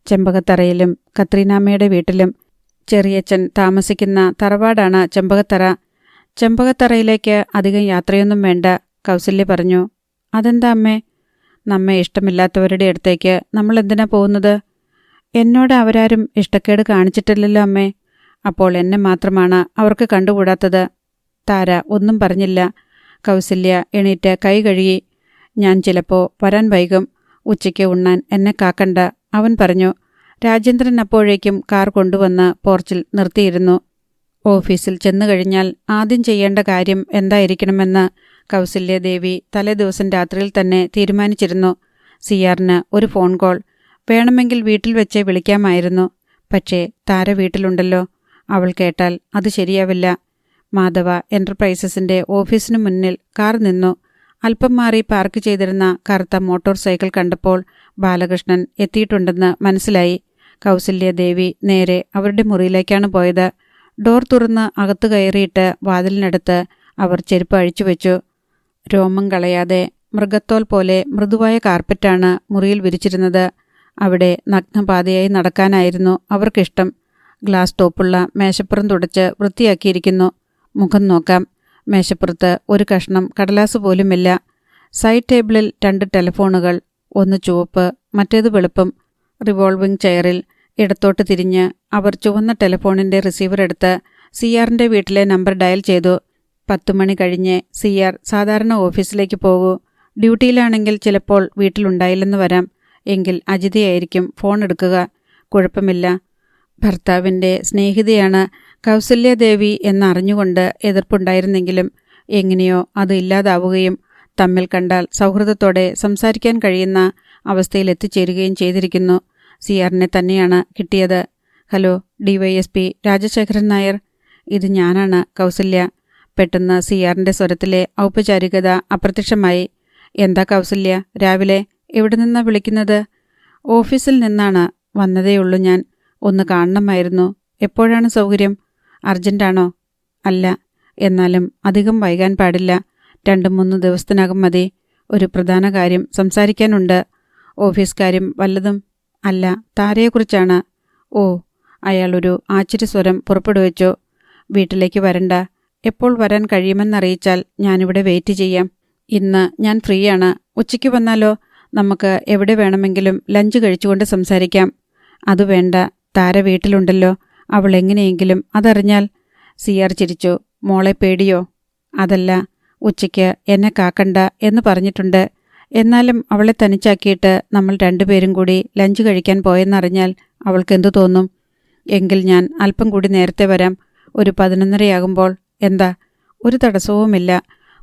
A: ചെമ്പകത്തറയിലും കത്രീനാമ്മയുടെ വീട്ടിലും. ചെറിയച്ഛൻ താമസിക്കുന്ന തറവാടാണ് ചെമ്പകത്തറ. ചെമ്പകത്തറയിലേക്ക് അധികം യാത്രയൊന്നും വേണ്ട, കൗസല്യ പറഞ്ഞു. അതെന്താ അമ്മേ? നമ്മെ ഇഷ്ടമില്ലാത്തവരുടെ അടുത്തേക്ക് നമ്മൾ എന്തിനാ പോകുന്നത്? എന്നോട് അവരാരും ഇഷ്ടക്കേട് കാണിച്ചിട്ടില്ലല്ലോ അമ്മേ. അപ്പോൾ എന്നെ മാത്രമാണ് അവർക്ക് കണ്ടുകൂടാത്തത്. താര ഒന്നും പറഞ്ഞില്ല. കൗസല്യ എണീറ്റ് കൈ കഴുകി. ഞാൻ ചിലപ്പോൾ വരാൻ വൈകും. ഉച്ചയ്ക്ക് ഉണ്ണാൻ എന്നെ കാക്കണ്ട, അവൻ പറഞ്ഞു. രാജേന്ദ്രൻ അപ്പോഴേക്കും കാർ കൊണ്ടുവന്ന് പോർച്ചിൽ നിർത്തിയിരുന്നു. ഓഫീസിൽ ചെന്നു കഴിഞ്ഞാൽ ആദ്യം ചെയ്യേണ്ട കാര്യം എന്തായിരിക്കണമെന്ന് കൗസല്യാദേവി തലേദിവസം രാത്രിയിൽ തന്നെ തീരുമാനിച്ചിരുന്നു. സിയാറിന് ഒരു ഫോൺ കോൾ. വേണമെങ്കിൽ വീട്ടിൽ വെച്ച് വിളിക്കാമായിരുന്നു. പക്ഷേ താര വീട്ടിലുണ്ടല്ലോ. അവൾ കേട്ടാൽ അത് ശരിയാവില്ല. മാധവ എൻ്റർപ്രൈസസിൻ്റെ ഓഫീസിനു മുന്നിൽ കാർ നിന്നു. അല്പം മാറി പാർക്ക് ചെയ്തിരുന്ന കറുത്ത മോട്ടോർ സൈക്കിൾ കണ്ടപ്പോൾ ബാലകൃഷ്ണൻ എത്തിയിട്ടുണ്ടെന്ന് മനസ്സിലായി. കൗസല്യാദേവി നേരെ അവരുടെ മുറിയിലേക്കാണ് പോയത്. ഡോർ തുറന്ന് അകത്തു കയറിയിട്ട് വാതിലിനടുത്ത് അവർ ചെരുപ്പ് അഴിച്ചുവെച്ചു. രോമം കളയാതെ മൃഗത്തോൽ പോലെ മൃദുവായ കാർപ്പറ്റാണ് മുറിയിൽ വിരിച്ചിരുന്നത്. അവിടെ നഗ്നപാതയായി നടക്കാനായിരുന്നു അവർക്കിഷ്ടം. ഗ്ലാസ് ടോപ്പുള്ള മേശപ്പുറം തുടച്ച് വൃത്തിയാക്കിയിരിക്കുന്നു. മുഖം നോക്കാം. മേശപ്പുറത്ത് ഒരു കഷ്ണം കടലാസ് പോലുമില്ല. സൈഡ് ടേബിളിൽ 2 ടെലിഫോണുകൾ. ഒന്ന് ചുവപ്പ്, മറ്റേത് വെളുപ്പും. റിവോൾവിംഗ് ചെയറിൽ ഇടത്തോട്ട് തിരിഞ്ഞ് അവർ ചുവന്ന ടെലിഫോണിൻ്റെ റിസീവർ എടുത്ത് സിയാറിൻ്റെ വീട്ടിലെ നമ്പർ ഡയൽ ചെയ്തു. 10 മണി കഴിഞ്ഞ് സിയാർ സാധാരണ ഓഫീസിലേക്ക് പോകൂ. ഡ്യൂട്ടിയിലാണെങ്കിൽ ചിലപ്പോൾ വീട്ടിലുണ്ടായില്ലെന്ന് വരാം. എങ്കിൽ അജിതയായിരിക്കും ഫോൺ എടുക്കുക. കുഴപ്പമില്ല. ഭർത്താവിൻ്റെ സ്നേഹിതയാണ് കൗസല്യാദേവി എന്നറിഞ്ഞുകൊണ്ട് എതിർപ്പുണ്ടായിരുന്നെങ്കിലും എങ്ങനെയോ അത് ഇല്ലാതാവുകയും തമ്മിൽ കണ്ടാൽ സൗഹൃദത്തോടെ സംസാരിക്കാൻ കഴിയുന്ന അവസ്ഥയിലെത്തിച്ചേരുകയും ചെയ്തിരിക്കുന്നു. സിയാറിനെ തന്നെയാണ് കിട്ടിയത്. Hello, DYSP Rajasekharan Nair. ഇത് ഞാനാണ്, കൗസല്യ. പെട്ടെന്ന് സിയാറിൻ്റെ സ്വരത്തിലെ ഔപചാരികത അപ്രത്യക്ഷമായി. എന്താ കൗസല്യ, രാവിലെ എവിടെ നിന്നാ വിളിക്കുന്നത്? ഓഫീസിൽ നിന്നാണ്. വന്നതേയുള്ളൂ ഞാൻ. ഒന്ന് കാണണമായിരുന്നു. എപ്പോഴാണ് സൗകര്യം? അർജന്റാണോ? അല്ല, എന്നാലും അധികം വൈകാൻ പാടില്ല. 2-3 ദിവസത്തിനകം മതി. ഒരു പ്രധാന കാര്യം സംസാരിക്കാനുണ്ട്. ഓഫീസ് കാര്യം വല്ലതും? അല്ല, താരയെക്കുറിച്ചാണ്. ഓ, അയാളൊരു ആശ്ചര്യസ്വരം പുറപ്പെടുവച്ചു. വീട്ടിലേക്ക് വരണ്ട. എപ്പോൾ വരാൻ കഴിയുമെന്നറിയിച്ചാൽ ഞാനിവിടെ വെയിറ്റ് ചെയ്യാം. ഇന്ന് ഞാൻ ഫ്രീയാണ്. ഉച്ചയ്ക്ക് വന്നാലോ? നമുക്ക് എവിടെ വേണമെങ്കിലും ലഞ്ച് കഴിച്ചുകൊണ്ട് സംസാരിക്കാം. അത് വേണ്ട, താര വീട്ടിലുണ്ടല്ലോ. അവൾ എങ്ങനെയെങ്കിലും അതറിഞ്ഞാൽ. സിയാർ ചിരിച്ചു. മോളെ പേടിയോ? അതല്ല, ഉച്ചയ്ക്ക് എന്നെ കാക്കണ്ട എന്ന് പറഞ്ഞിട്ടുണ്ട്. എന്നാലും അവളെ തനിച്ചാക്കിയിട്ട് നമ്മൾ 2 പേരും കൂടി ലഞ്ച് കഴിക്കാൻ പോയെന്നറിഞ്ഞാൽ അവൾക്കെന്തു തോന്നും? എങ്കിൽ ഞാൻ അല്പം കൂടി നേരത്തെ വരാം. ഒരു 11:30 എന്താ? ഒരു തടസ്സവുമില്ല.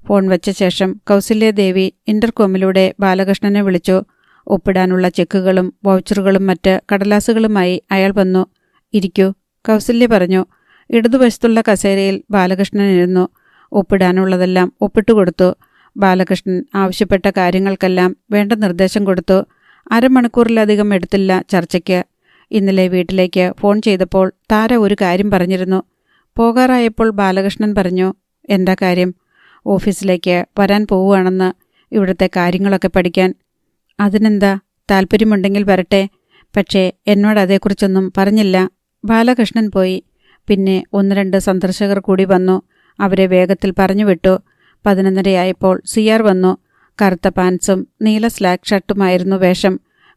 A: ഫോൺ വെച്ച ശേഷം കൗസല്യാദേവി ഇന്റർകോമിലൂടെ ബാലകൃഷ്ണനെ വിളിച്ചു. ഒപ്പിടാനുള്ള ചെക്കുകളും വൗച്ചറുകളും മറ്റ് കടലാസുകളുമായി അയാൾ വന്നു. ഇരിക്കൂ, കൗസല്യ പറഞ്ഞു. ഇടതുവശത്തുള്ള കസേരയിൽ ബാലകൃഷ്ണൻ ഇരുന്നു. ഒപ്പിടാനുള്ളതെല്ലാം ഒപ്പിട്ടുകൊടുത്തു. ബാലകൃഷ്ണൻ ആവശ്യപ്പെട്ട കാര്യങ്ങൾക്കെല്ലാം വേണ്ട നിർദ്ദേശം കൊടുത്തു. 1/2 മണിക്കൂറിലധികം എടുത്തില്ല ചർച്ചയ്ക്ക്. ഇന്നലെ വീട്ടിലേക്ക് ഫോൺ ചെയ്തപ്പോൾ താര ഒരു കാര്യം പറഞ്ഞിരുന്നു. പോകാറായപ്പോൾ ബാലകൃഷ്ണൻ പറഞ്ഞു, എന്താ കാര്യം? ഓഫീസിലേക്ക് വരാൻ പോവുകയാണെന്ന്. ഇവിടുത്തെ കാര്യങ്ങളൊക്കെ പഠിക്കാൻ. അതിനെന്താ, താല്പര്യമുണ്ടെങ്കിൽ വരട്ടെ. പക്ഷേ എന്നോട് അതേക്കുറിച്ചൊന്നും പറഞ്ഞില്ല. ബാലകൃഷ്ണൻ പോയി. പിന്നെ 1-2 സന്ദർശകർ കൂടി വന്നു. അവരെ വേഗത്തിൽ പറഞ്ഞു വിട്ടു. 11:30 സിയാർ വന്നു. കറുത്ത പാൻസും നീല സ്ലാക്ക് ഷർട്ടുമായിരുന്നു വേഷം.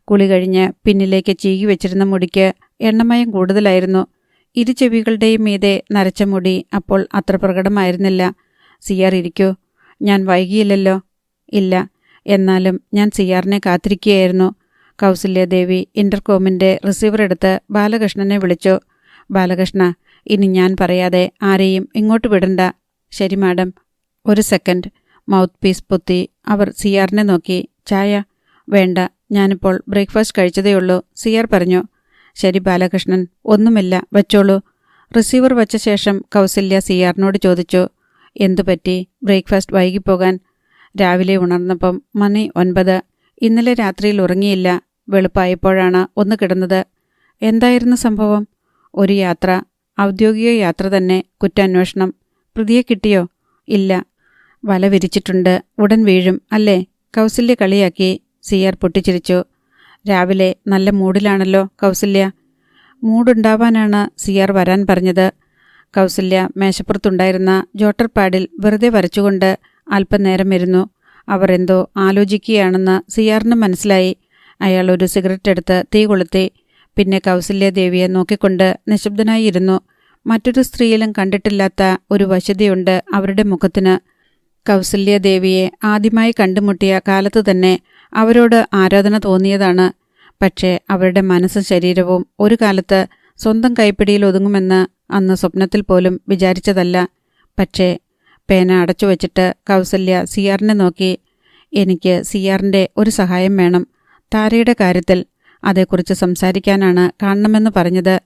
A: കുളി കഴിഞ്ഞ് പിന്നിലേക്ക് ചീകി വെച്ചിരുന്ന മുടിക്ക് എണ്ണമയം കൂടുതലായിരുന്നു. ഇരുചെവികളുടെയും മീതെ നരച്ച മുടി അപ്പോൾ അത്ര പ്രകടമായിരുന്നില്ല. സിയാർ ഇരിക്കൂ. ഞാൻ വൈകിയില്ലല്ലോ? ഇല്ല, എന്നാലും ഞാൻ സിയാറിനെ കാത്തിരിക്കുകയായിരുന്നു. കൗസല്യാദേവി ഇന്റർകോമിൻ്റെ റിസീവർ എടുത്ത് ബാലകൃഷ്ണനെ വിളിച്ചു. ബാലകൃഷ്ണ, ഇനി ഞാൻ പറയാതെ ആരെയും ഇങ്ങോട്ട് വിടണ്ട. ശരി മാഡം. 1 സെക്കൻഡ്. മൗത്ത് പീസ് പൊത്തി അവർ സിയാറിനെ നോക്കി. ചായ? വേണ്ട, ഞാനിപ്പോൾ ബ്രേക്ക്ഫാസ്റ്റ് കഴിച്ചതേയുള്ളൂ, സിയാർ പറഞ്ഞു. ശരി ബാലകൃഷ്ണൻ, ഒന്നുമില്ല, വച്ചോളൂ. റിസീവർ വച്ച ശേഷം കൗസല്യ സിയാറിനോട് ചോദിച്ചു, എന്തുപറ്റി ബ്രേക്ക്ഫാസ്റ്റ് വൈകിപ്പോകാൻ? രാവിലെ ഉണർന്നപ്പം മണി 9. ഇന്നലെ രാത്രിയിൽ ഉറങ്ങിയില്ല. വെളുപ്പായപ്പോഴാണ് ഒന്ന് കിടന്നത്. എന്തായിരുന്നു സംഭവം? ഒരു യാത്ര, ഔദ്യോഗിക യാത്ര തന്നെ. കുറ്റാന്വേഷണം. പ്രതിയെ കിട്ടിയോ? ഇല്ല. വല വിരിച്ചിട്ടുണ്ട്, ഉടൻ വീഴും അല്ലേ? കൗസല്യ കളിയാക്കി. സിയാർ പൊട്ടിച്ചിരിച്ചു. രാവിലെ നല്ല മൂഡിലാണല്ലോ കൗസല്യ. മൂഡുണ്ടാവാനാണ് സിയാർ വരാൻ പറഞ്ഞത്. കൗസല്യ മേശപ്പുറത്തുണ്ടായിരുന്ന ജോട്ടർ പാഡിൽ വെറുതെ വരച്ചുകൊണ്ട് അല്പനേരം ഇരുന്നു. അവർ എന്തോ ആലോചിക്കുകയാണെന്ന് സിയാറിന് മനസ്സിലായി. അയാൾ ഒരു സിഗരറ്റ് എടുത്ത് തീ കൊളുത്തി. പിന്നെ കൗസല്യാദേവിയെ നോക്കിക്കൊണ്ട് നിശബ്ദനായി ഇരുന്നു. മറ്റൊരു സ്ത്രീയിലും കണ്ടിട്ടില്ലാത്ത ഒരു വശ്യതയുണ്ട് അവരുടെ മുഖത്തിന്. കൗസല്യാദേവിയെ ആദ്യമായി കണ്ടുമുട്ടിയ കാലത്ത് തന്നെ അവരോട് ആരാധന തോന്നിയതാണ്. പക്ഷേ അവരുടെ മനസ്സും ശരീരവും ഒരു കാലത്ത് സ്വന്തം കൈപ്പിടിയിൽ ഒതുങ്ങുമെന്ന് അന്ന് സ്വപ്നത്തിൽ പോലും വിചാരിച്ചതല്ല. പക്ഷേ പേന അടച്ചു വച്ചിട്ട് കൗസല്യ സിയാറിനെ നോക്കി. എനിക്ക് സിയാറിൻ്റെ ഒരു സഹായം വേണം. താരയുടെ കാര്യത്തിൽ. അതേക്കുറിച്ച് സംസാരിക്കാനാണ് കാണണമെന്ന് പറഞ്ഞത്.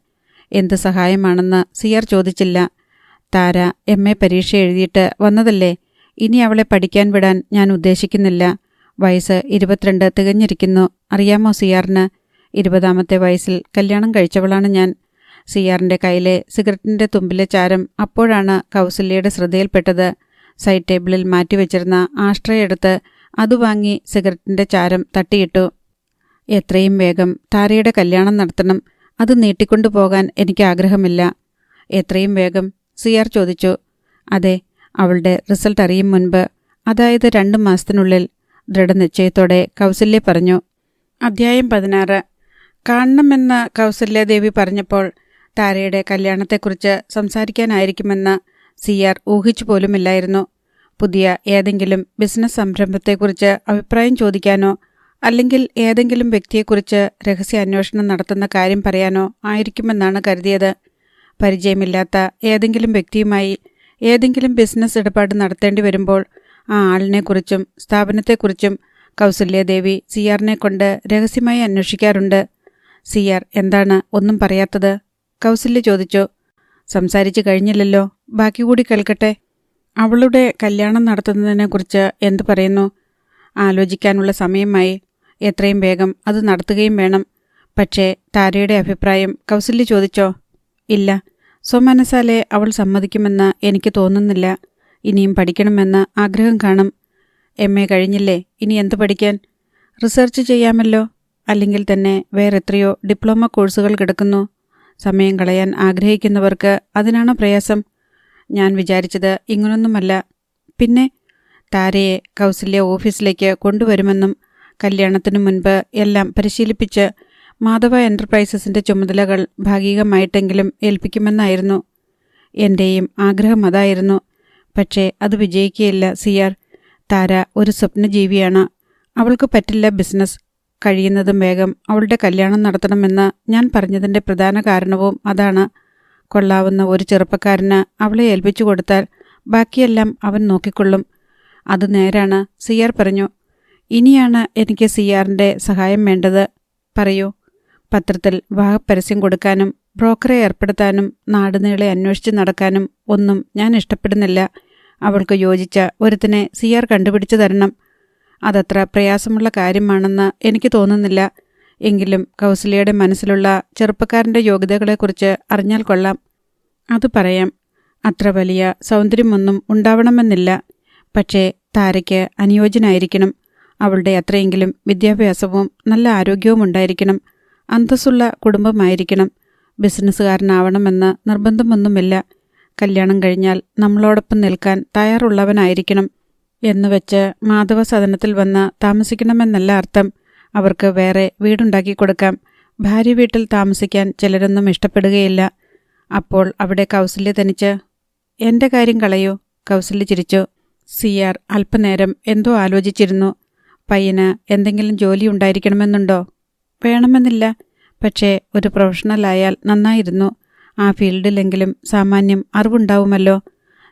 A: എന്ത് സഹായമാണെന്ന് സിയാർ ചോദിച്ചില്ല. താര MA പരീക്ഷ എഴുതിയിട്ട് വന്നതല്ലേ. ഇനി അവളെ പഠിക്കാൻ വിടാൻ ഞാൻ ഉദ്ദേശിക്കുന്നില്ല. വയസ്സ് 22 തികഞ്ഞിരിക്കുന്നു. അറിയാമോ സിയാറിന്? 20ാമത്തെ വയസ്സിൽ കല്യാണം കഴിച്ചവളാണ് ഞാൻ. സിയാറിൻ്റെ കയ്യിലെ സിഗരറ്റിൻ്റെ തുമ്പിലെ ചാരം അപ്പോഴാണ് കൗസല്യയുടെ ശ്രദ്ധയിൽപ്പെട്ടത്. സൈഡ് ടേബിളിൽ മാറ്റിവെച്ചിരുന്ന ആഷ്ട്രേ എടുത്ത് അത് വാങ്ങി സിഗരറ്റിൻ്റെ ചാരം തട്ടിയിട്ടു. എത്രയും വേഗം താരയുടെ കല്യാണം നടത്തണം. അത് നീട്ടിക്കൊണ്ടു പോകാൻ എനിക്ക് ആഗ്രഹമില്ല. എത്രയും വേഗം? സിയാർ ചോദിച്ചു. അതെ, അവളുടെ റിസൾട്ട് അറിയും മുൻപ്, അതായത് 2 മാസത്തിനുള്ളിൽ, ദൃഢനിശ്ചയത്തോടെ കൗസല്യ പറഞ്ഞു. അധ്യായം 16. കാണണമെന്ന് കൗസല്യാദേവി പറഞ്ഞപ്പോൾ താരയുടെ കല്യാണത്തെക്കുറിച്ച് സംസാരിക്കാനായിരിക്കുമെന്ന് സിയാർ ഊഹിച്ചു പോലുമില്ലായിരുന്നു. പുതിയ ഏതെങ്കിലും ബിസിനസ് സംരംഭത്തെക്കുറിച്ച് അഭിപ്രായം ചോദിക്കാനോ അല്ലെങ്കിൽ ഏതെങ്കിലും വ്യക്തിയെക്കുറിച്ച് രഹസ്യാന്വേഷണം നടത്തുന്ന കാര്യം പറയാനോ ആയിരിക്കുമെന്നാണ് കരുതിയത്. പരിചയമില്ലാത്ത ഏതെങ്കിലും വ്യക്തിയുമായി ഏതെങ്കിലും ബിസിനസ് ഇടപാട് നടത്തേണ്ടി വരുമ്പോൾ ആ ആളിനെക്കുറിച്ചും സ്ഥാപനത്തെക്കുറിച്ചും കൗസല്യാദേവി സിയാറിനെ കൊണ്ട് രഹസ്യമായി അന്വേഷിക്കാറുണ്ട്. സിയാർ എന്താണ് ഒന്നും പറയാത്തത്? കൗസല്യ ചോദിച്ചു. സംസാരിച്ചു കഴിഞ്ഞില്ലല്ലോ, ബാക്കി കൂടി കേൾക്കട്ടെ. അവളുടെ കല്യാണം നടത്തുന്നതിനെക്കുറിച്ച് എന്തു പറയുന്നു? ആലോചിക്കാനുള്ള സമയമായി. എത്രയും വേഗം അത് നടത്തുകയും വേണം. പക്ഷേ താരയുടെ അഭിപ്രായം കൗസല്യ ചോദിച്ചോ? ഇല്ല. സ്വമനസാലെ അവൾ സമ്മതിക്കുമെന്ന് എനിക്ക് തോന്നുന്നില്ല. ഇനിയും പഠിക്കണമെന്ന് ആഗ്രഹം കാണും. MA കഴിഞ്ഞില്ലേ, ഇനി എന്ത് പഠിക്കാൻ? റിസർച്ച് ചെയ്യാമല്ലോ. അല്ലെങ്കിൽ തന്നെ വേറെത്രയോ ഡിപ്ലോമ കോഴ്സുകൾ കിടക്കുന്നു. സമയം കളയാൻ ആഗ്രഹിക്കുന്നവർക്ക് അതിനാണ് പ്രയാസം. ഞാൻ വിചാരിച്ചത് ഇങ്ങനൊന്നുമല്ല. പിന്നെ താരയെ കൗസല്യ ഓഫീസിലേക്ക് കൊണ്ടുവരുമെന്നും കല്യാണത്തിനു മുൻപ് എല്ലാം പരിശീലിപ്പിച്ച് മാധവ എൻ്റർപ്രൈസസിൻ്റെ ചുമതലകൾ ഭാഗികമായിട്ടെങ്കിലും ഏൽപ്പിക്കുമെന്നായിരുന്നു. എൻ്റെയും ആഗ്രഹം അതായിരുന്നു. പക്ഷേ അത് വിജയിക്കുകയില്ല CR. താര ഒരു സ്വപ്നജീവിയാണ്. അവൾക്ക് പറ്റില്ല ബിസിനസ്. കഴിയുന്നതും വേഗം അവളുടെ കല്യാണം നടത്തണമെന്ന് ഞാൻ പറഞ്ഞതിൻ്റെ പ്രധാന കാരണവും അതാണ്. കൊള്ളാവുന്ന ഒരു ചെറുപ്പക്കാരന് അവളെ ഏൽപ്പിച്ചു കൊടുത്താൽ ബാക്കിയെല്ലാം അവൻ നോക്കിക്കൊള്ളും. അത് നേരാണ്, CR പറഞ്ഞു. ഇനിയാണ് എനിക്ക് CRൻ്റെ സഹായം വേണ്ടത്. പറയൂ. പത്രത്തിൽ വാഹപരസ്യം കൊടുക്കാനും ബ്രോക്കറെ ഏർപ്പെടുത്താനും നാടുനീളെ അന്വേഷിച്ച് നടക്കാനും ഒന്നും ഞാൻ ഇഷ്ടപ്പെടുന്നില്ല. അവൾക്ക് യോജിച്ച ഒരുത്തിനെ CR കണ്ടുപിടിച്ചു തരണം. അതത്ര പ്രയാസമുള്ള കാര്യമാണെന്ന് എനിക്ക് തോന്നുന്നില്ല. എങ്കിലും കൗസല്യയുടെ മനസ്സിലുള്ള ചെറുപ്പക്കാരൻ്റെ യോഗ്യതകളെക്കുറിച്ച് അറിഞ്ഞാൽ കൊള്ളാം. അത് പറയാം. അത്ര വലിയ സൗന്ദര്യമൊന്നും ഉണ്ടാവണമെന്നില്ല. പക്ഷേ താരയ്ക്ക് അനുയോജ്യനായിരിക്കണം. അവളുടെ അത്രയെങ്കിലും വിദ്യാഭ്യാസവും നല്ല ആരോഗ്യവും ഉണ്ടായിരിക്കണം. അന്തസ്സുള്ള കുടുംബമായിരിക്കണം. ബിസിനസ്സുകാരനാവണമെന്ന് നിർബന്ധമൊന്നുമില്ല. കല്യാണം കഴിഞ്ഞാൽ നമ്മളോടൊപ്പം നിൽക്കാൻ തയ്യാറുള്ളവനായിരിക്കണം. എന്നുവെച്ച് മാധവ സദനത്തിൽ വന്ന് താമസിക്കണമെന്നല്ല അർത്ഥം. അവർക്ക് വേറെ വീടുണ്ടാക്കി കൊടുക്കാം. ഭാര്യ വീട്ടിൽ താമസിക്കാൻ ചിലരൊന്നും ഇഷ്ടപ്പെടുകയില്ല. അപ്പോൾ അവിടെ കൗസല്യ തനിച്ച്. എൻ്റെ കാര്യം കളയൂ. കൗസല്യ ചിരിച്ചു. CR അല്പനേരം എന്തോ ആലോചിച്ചിരുന്നു. പയ്യന് എന്തെങ്കിലും ജോലി ഉണ്ടായിരിക്കണമെന്നുണ്ടോ? വേണമെന്നില്ല. പക്ഷേ ഒരു പ്രൊഫഷണലായാൽ നന്നായിരുന്നു. ആ ഫീൽഡിലെങ്കിലും സാമാന്യം അറിവുണ്ടാവുമല്ലോ.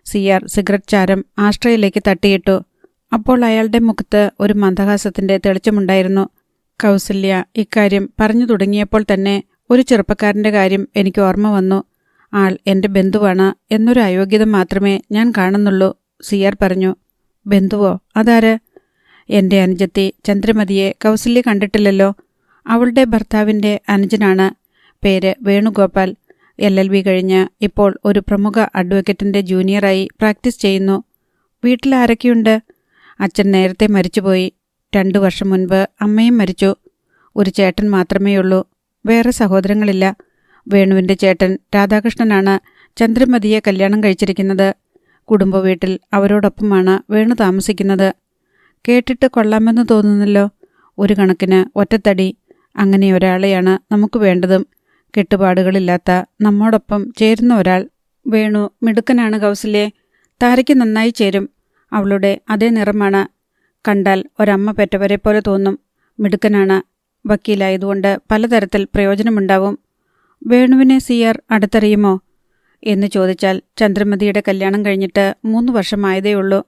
A: CR സിഗരറ്റ് ചാരം ആശ്രയിലേക്ക് തട്ടിയിട്ടു. അപ്പോൾ അയാളുടെ മുഖത്ത് ഒരു മന്ദഹാസത്തിൻ്റെ തെളിച്ചമുണ്ടായിരുന്നു. കൗസല്യ ഇക്കാര്യം പറഞ്ഞു തുടങ്ങിയപ്പോൾ തന്നെ ഒരു ചെറുപ്പക്കാരൻ്റെ കാര്യം എനിക്ക് ഓർമ്മ വന്നു. ആൾ എൻ്റെ ബന്ധുവാണ് എന്നൊരു അയോഗ്യത മാത്രമേ ഞാൻ കാണുന്നുള്ളൂ. CR പറഞ്ഞു. ബന്ധുവോ? അതാര്? എൻ്റെ അനുജത്തി ചന്ദ്രമതിയെ കൗസല്യ കണ്ടിട്ടില്ലല്ലോ. അവളുടെ ഭർത്താവിൻ്റെ അനുജനാണ്. പേര് വേണുഗോപാൽ. LLB കഴിഞ്ഞ് ഇപ്പോൾ ഒരു പ്രമുഖ അഡ്വക്കേറ്റിൻ്റെ ജൂനിയറായി പ്രാക്ടീസ് ചെയ്യുന്നു. വീട്ടിൽ ആരൊക്കെയുണ്ട്? അച്ഛൻ നേരത്തെ മരിച്ചുപോയി. 2 വർഷം മുൻപ് അമ്മയും മരിച്ചു. ഒരു ചേട്ടൻ മാത്രമേയുള്ളൂ. വേറെ സഹോദരങ്ങളില്ല. വേണുവിൻ്റെ ചേട്ടൻ രാധാകൃഷ്ണനാണ് ചന്ദ്രമതിയെ കല്യാണം കഴിച്ചിരിക്കുന്നത്. കുടുംബ വീട്ടിൽ അവരോടൊപ്പമാണ് വേണു താമസിക്കുന്നത്. കേട്ടിട്ട് കൊള്ളാമെന്ന് തോന്നുന്നല്ലോ. ഒരു കണക്കിന് ഒറ്റത്തടി. അങ്ങനെ ഒരാളെയാണ് നമുക്ക് വേണ്ടതും. കെട്ടുപാടുകളില്ലാത്ത നമ്മോടൊപ്പം ചേരുന്ന ഒരാൾ. വേണു മിടുക്കനാണ് കൗസല്യെ. താരയ്ക്ക് നന്നായി ചേരും. അവളുടെ അതേ നിറമാണ്. കണ്ടാൽ ഒരമ്മ പെറ്റവരെ പോലെ തോന്നും. മിടുക്കനാണ്. വക്കീലായതുകൊണ്ട് പലതരത്തിൽ പ്രയോജനമുണ്ടാവും. വേണുവിനെ CR അടുത്തറിയുമോ എന്ന് ചോദിച്ചാൽ ചന്ദ്രമതിയുടെ കല്യാണം കഴിഞ്ഞിട്ട് 3 വർഷമായതേയുള്ളൂ.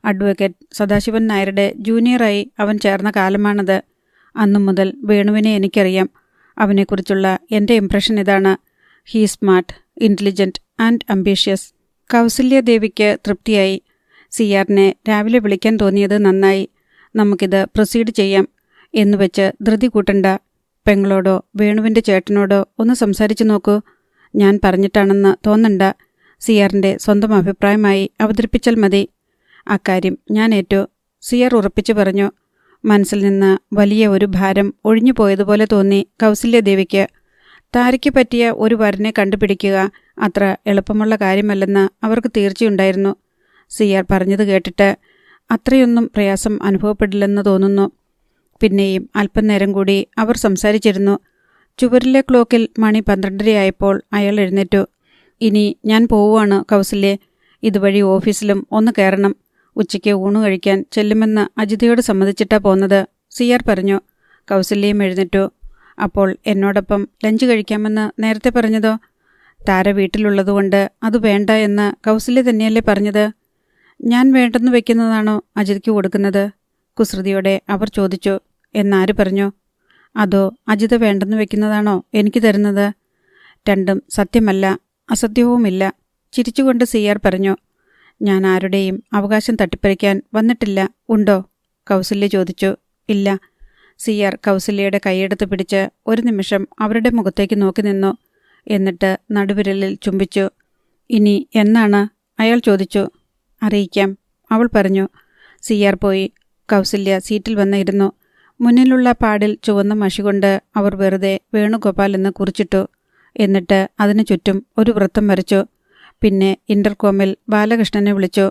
A: അഡ്വക്കേറ്റ് സദാശിവൻ നായരുടെ ജൂനിയറായി അവൻ ചേർന്ന കാലമാണത്. അന്നു മുതൽ വേണുവിനെ എനിക്കറിയാം. അവനെക്കുറിച്ചുള്ള എൻ്റെ ഇംപ്രഷൻ ഇതാണ്. He smart, intelligent and ambitious. കൗസല്യദേവിക്ക് തൃപ്തിയായി. CRനെ രാവിലെ വിളിക്കാൻ തോന്നിയത് നന്നായി. നമുക്കിത് പ്രൊസീഡ് ചെയ്യാം എന്നുവെച്ച് ധൃതി കൂട്ടണ്ട. പെങ്ങളോടോ വേണുവിൻ്റെ ചേട്ടനോടോ ഒന്ന് സംസാരിച്ചു നോക്കൂ. ഞാൻ പറഞ്ഞിട്ടാണെന്ന് തോന്നണ്ട. CRൻ്റെ സ്വന്തം അഭിപ്രായമായി അവതരിപ്പിച്ചാൽ മതി. അക്കാര്യം ഞാൻ ഏറ്റു. CR ഉറപ്പിച്ചു പറഞ്ഞു. മനസ്സിൽ നിന്ന് വലിയ ഒരു ഭാരം ഒഴിഞ്ഞു പോയതുപോലെ തോന്നി കൗസല്യദേവിക്ക്. താരയ്ക്ക് പറ്റിയ ഒരു വരനെ കണ്ടുപിടിക്കുക അത്ര എളുപ്പമുള്ള കാര്യമല്ലെന്ന് അവർക്ക് തീർച്ചയുണ്ടായിരുന്നു. CR പറഞ്ഞത് കേട്ടിട്ട് അത്രയൊന്നും പ്രയാസം അനുഭവപ്പെടില്ലെന്ന് തോന്നുന്നു. പിന്നെയും അല്പനേരം കൂടി അവർ സംസാരിച്ചിരുന്നു. ചുവരിലെ ക്ലോക്കിൽ മണി 12:30 അയാൾ എഴുന്നേറ്റു. ഇനി ഞാൻ പോവുകയാണ് കൗസല്യെ. ഇതുവഴി ഓഫീസിലും ഒന്ന് കയറണം. ഉച്ചയ്ക്ക് ഊണ് കഴിക്കാൻ ചെല്ലുമെന്ന് അജിതയോട് സമ്മതിച്ചിട്ടാ പോന്നത്. CR പറഞ്ഞു. കൗസല്യയും എഴുന്നേറ്റു. അപ്പോൾ എന്നോടൊപ്പം ലഞ്ച് കഴിക്കാമെന്ന് നേരത്തെ പറഞ്ഞതോ? താര വീട്ടിലുള്ളതുകൊണ്ട് അത് വേണ്ട എന്ന് കൗസല്യ തന്നെയല്ലേ പറഞ്ഞത്? ഞാൻ വേണ്ടെന്ന് വെക്കുന്നതാണോ അജിതയ്ക്ക് കൊടുക്കുന്നത്? കുസൃതിയോടെ അവർ ചോദിച്ചു. എന്നാര് പറഞ്ഞു? അതോ അജിത വേണ്ടെന്ന് വെക്കുന്നതാണോ എനിക്ക് തരുന്നത്? രണ്ടും സത്യമല്ല, അസത്യവുമില്ല. ചിരിച്ചുകൊണ്ട് CR പറഞ്ഞു. ഞാൻ ആരുടെയും അവകാശം തട്ടിപ്പറിക്കാൻ വന്നിട്ടില്ല. ഉണ്ടോ? കൗസല്യ ചോദിച്ചു. ഇല്ല. സിആർ കൗസല്യയുടെ കൈയെടുത്ത് പിടിച്ച് ഒരു നിമിഷം അവരുടെ മുഖത്തേക്ക് നോക്കി നിന്നു. എന്നിട്ട് നടുവിരലിൽ ചുംബിച്ചു. ഇനി എന്നാണ്? അയാൾ ചോദിച്ചു. അറിയിക്കാം, അവൾ പറഞ്ഞു. സിആർ പോയി. കൗസല്യ സീറ്റിൽ വന്നിരുന്നു. മുന്നിലുള്ള പാടിൽ ചുവന്ന മഷി കൊണ്ട് അവർ വെറുതെ വേണുഗോപാൽ എന്ന് കുറിച്ചിട്ടു. എന്നിട്ട് അതിനു ചുറ്റും ഒരു വൃത്തം വരച്ചു. പിന്നെ ഇന്റർകോമിൽ ബാലകൃഷ്ണനെ വിളിച്ചു.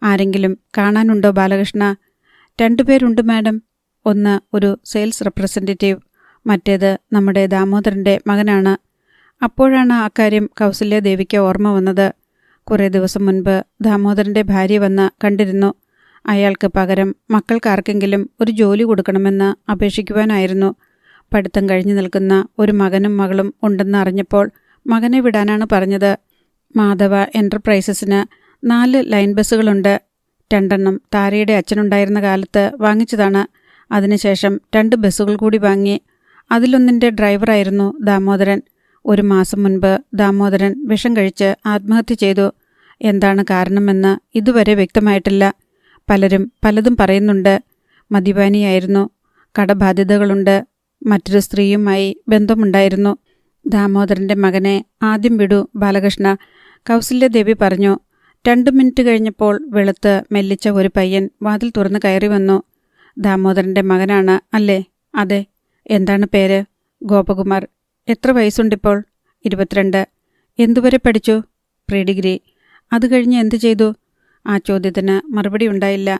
A: ആരെങ്കിലും കാണാനുണ്ടോ ബാലകൃഷ്ണ? 2 പേരുണ്ട് മാഡം. ഒന്ന് ഒരു സെയിൽസ് റെപ്രസെൻറ്റേറ്റീവ്, മറ്റേത് നമ്മുടെ ദാമോദരൻ്റെ മകനാണ്. അപ്പോഴാണ് അക്കാര്യം കൗസല്യാദേവിക്ക് ഓർമ്മ വന്നത്. കുറേ ദിവസം മുൻപ് ദാമോദരൻ്റെ ഭാര്യ വന്ന് കണ്ടിരുന്നു. അയാൾക്ക് പകരം മക്കൾക്കാർക്കെങ്കിലും ഒരു ജോലി കൊടുക്കണമെന്ന് അപേക്ഷിക്കുവാനായിരുന്നു. പഠിത്തം കഴിഞ്ഞു നിൽക്കുന്ന ഒരു മകനും മകളും ഉണ്ടെന്ന് അറിഞ്ഞപ്പോൾ മകനെ വിടാനാണ് പറഞ്ഞത്. മാധവ എൻ്റർപ്രൈസസിന് 4 ലൈൻ ബസ്സുകളുണ്ട്. 2 താരയുടെ അച്ഛനുണ്ടായിരുന്ന കാലത്ത് വാങ്ങിച്ചതാണ്. അതിനുശേഷം 2 ബസ്സുകൾ കൂടി വാങ്ങി. അതിലൊന്നിൻ്റെ ഡ്രൈവറായിരുന്നു ദാമോദരൻ. 1 മാസം മുൻപ് ദാമോദരൻ വിഷം കഴിച്ച് ആത്മഹത്യ ചെയ്തു. എന്താണ് കാരണമെന്ന് ഇതുവരെ വ്യക്തമായിട്ടില്ല. പലരും പലതും പറയുന്നുണ്ട്. മദ്യപാനിയായിരുന്നു, കടബാധ്യതകളുണ്ട്, മറ്റൊരു സ്ത്രീയുമായി ബന്ധമുണ്ടായിരുന്നു. ദാമോദരൻ്റെ മകനെ ആദ്യം വിടൂ ബാലകൃഷ്ണ, കൗസല്യാദേവി പറഞ്ഞു. 2 മിനിറ്റ് കഴിഞ്ഞപ്പോൾ വെളുത്ത് മെല്ലിച്ച ഒരു പയ്യൻ വാതിൽ തുറന്ന് കയറി വന്നു. ദാമോദരൻ്റെ മകനാണ് അല്ലേ? അതെ. എന്താണ് പേര്? ഗോപകുമാർ. എത്ര വയസ്സുണ്ടിപ്പോൾ? 22. എന്തുവരെ പഠിച്ചു? Pre degree. അത് കഴിഞ്ഞ് എന്തു ചെയ്തു? ആ ചോദ്യത്തിന് മറുപടി ഉണ്ടായില്ല.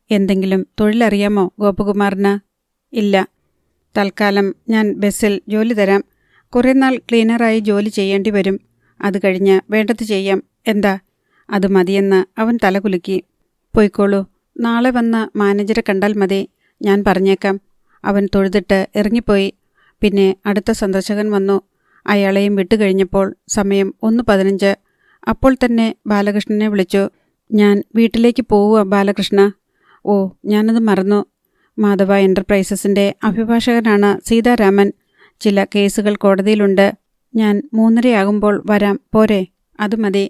A: എന്തെങ്കിലും തൊഴിലറിയാമോ ഗോപകുമാറിന്? ഇല്ല. തൽക്കാലം ഞാൻ ബസ്സിൽ ജോലി തരാം. കുറേ നാൾ ക്ലീനറായി ജോലി ചെയ്യേണ്ടി വരും. അത് കഴിഞ്ഞ് വേണ്ടത് ചെയ്യാം. എന്താ? അത് മതിയെന്ന് അവൻ തലകുലുക്കി. പോയിക്കോളൂ. നാളെ വന്ന് മാനേജരെ കണ്ടാൽ മതി. ഞാൻ പറഞ്ഞേക്കാം. അവൻ തൊഴുതിട്ട് ഇറങ്ങിപ്പോയി. പിന്നെ അടുത്ത സന്ദർശകൻ വന്നു. അയാളെയും വിട്ടുകഴിഞ്ഞപ്പോൾ സമയം 1:15. അപ്പോൾ തന്നെ ബാലകൃഷ്ണനെ വിളിച്ചു. ഞാൻ വീട്ടിലേക്ക് പോവുക ബാലകൃഷ്ണ. ഓ, ഞാനത് മറന്നു. മാധവ എൻ്റർപ്രൈസസിൻ്റെ അഭിഭാഷകനാണ് സീതാരാമൻ. ചില കേസുകൾ കോടതിയിലുണ്ട്. ഞാൻ 3:30 വരാം. പോരെ? അത് മതി.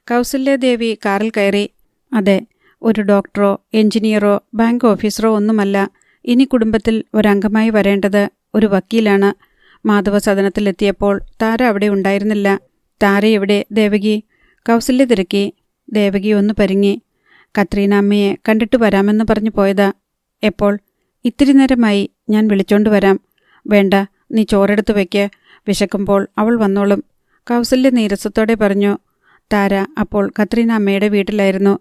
A: കൗസല്യാദേവി കാറിൽ കയറി. അതെ, ഒരു ഡോക്ടറോ എഞ്ചിനീയറോ ബാങ്ക് ഓഫീസറോ ഒന്നുമല്ല. ഇനി കുടുംബത്തിൽ ഒരംഗമായി വരേണ്ടത് ഒരു വക്കീലാണ്. മാധവ സദനത്തിലെത്തിയപ്പോൾ താര അവിടെ ഉണ്ടായിരുന്നില്ല. താര എവിടെ ദേവകി? കൗസല്യ തിരക്കി. ദേവകി ഒന്ന് പരിങ്ങി. കത്രീന അമ്മയെ കണ്ടിട്ട് വരാമെന്ന് പറഞ്ഞു പോയതാ. എപ്പോൾ? ഇത്തിരി നേരമായി. ഞാൻ വിളിച്ചോണ്ട് വരാം. വേണ്ട, നീ ചോറെടുത്ത് വയ്ക്ക്. വിശക്കുമ്പോൾ അവൾ വന്നോളും. കൗസല്യ നീരസത്തോടെ പറഞ്ഞു. താര അപ്പോൾ കത്രീന അമ്മയുടെ വീട്ടിലായിരുന്നു.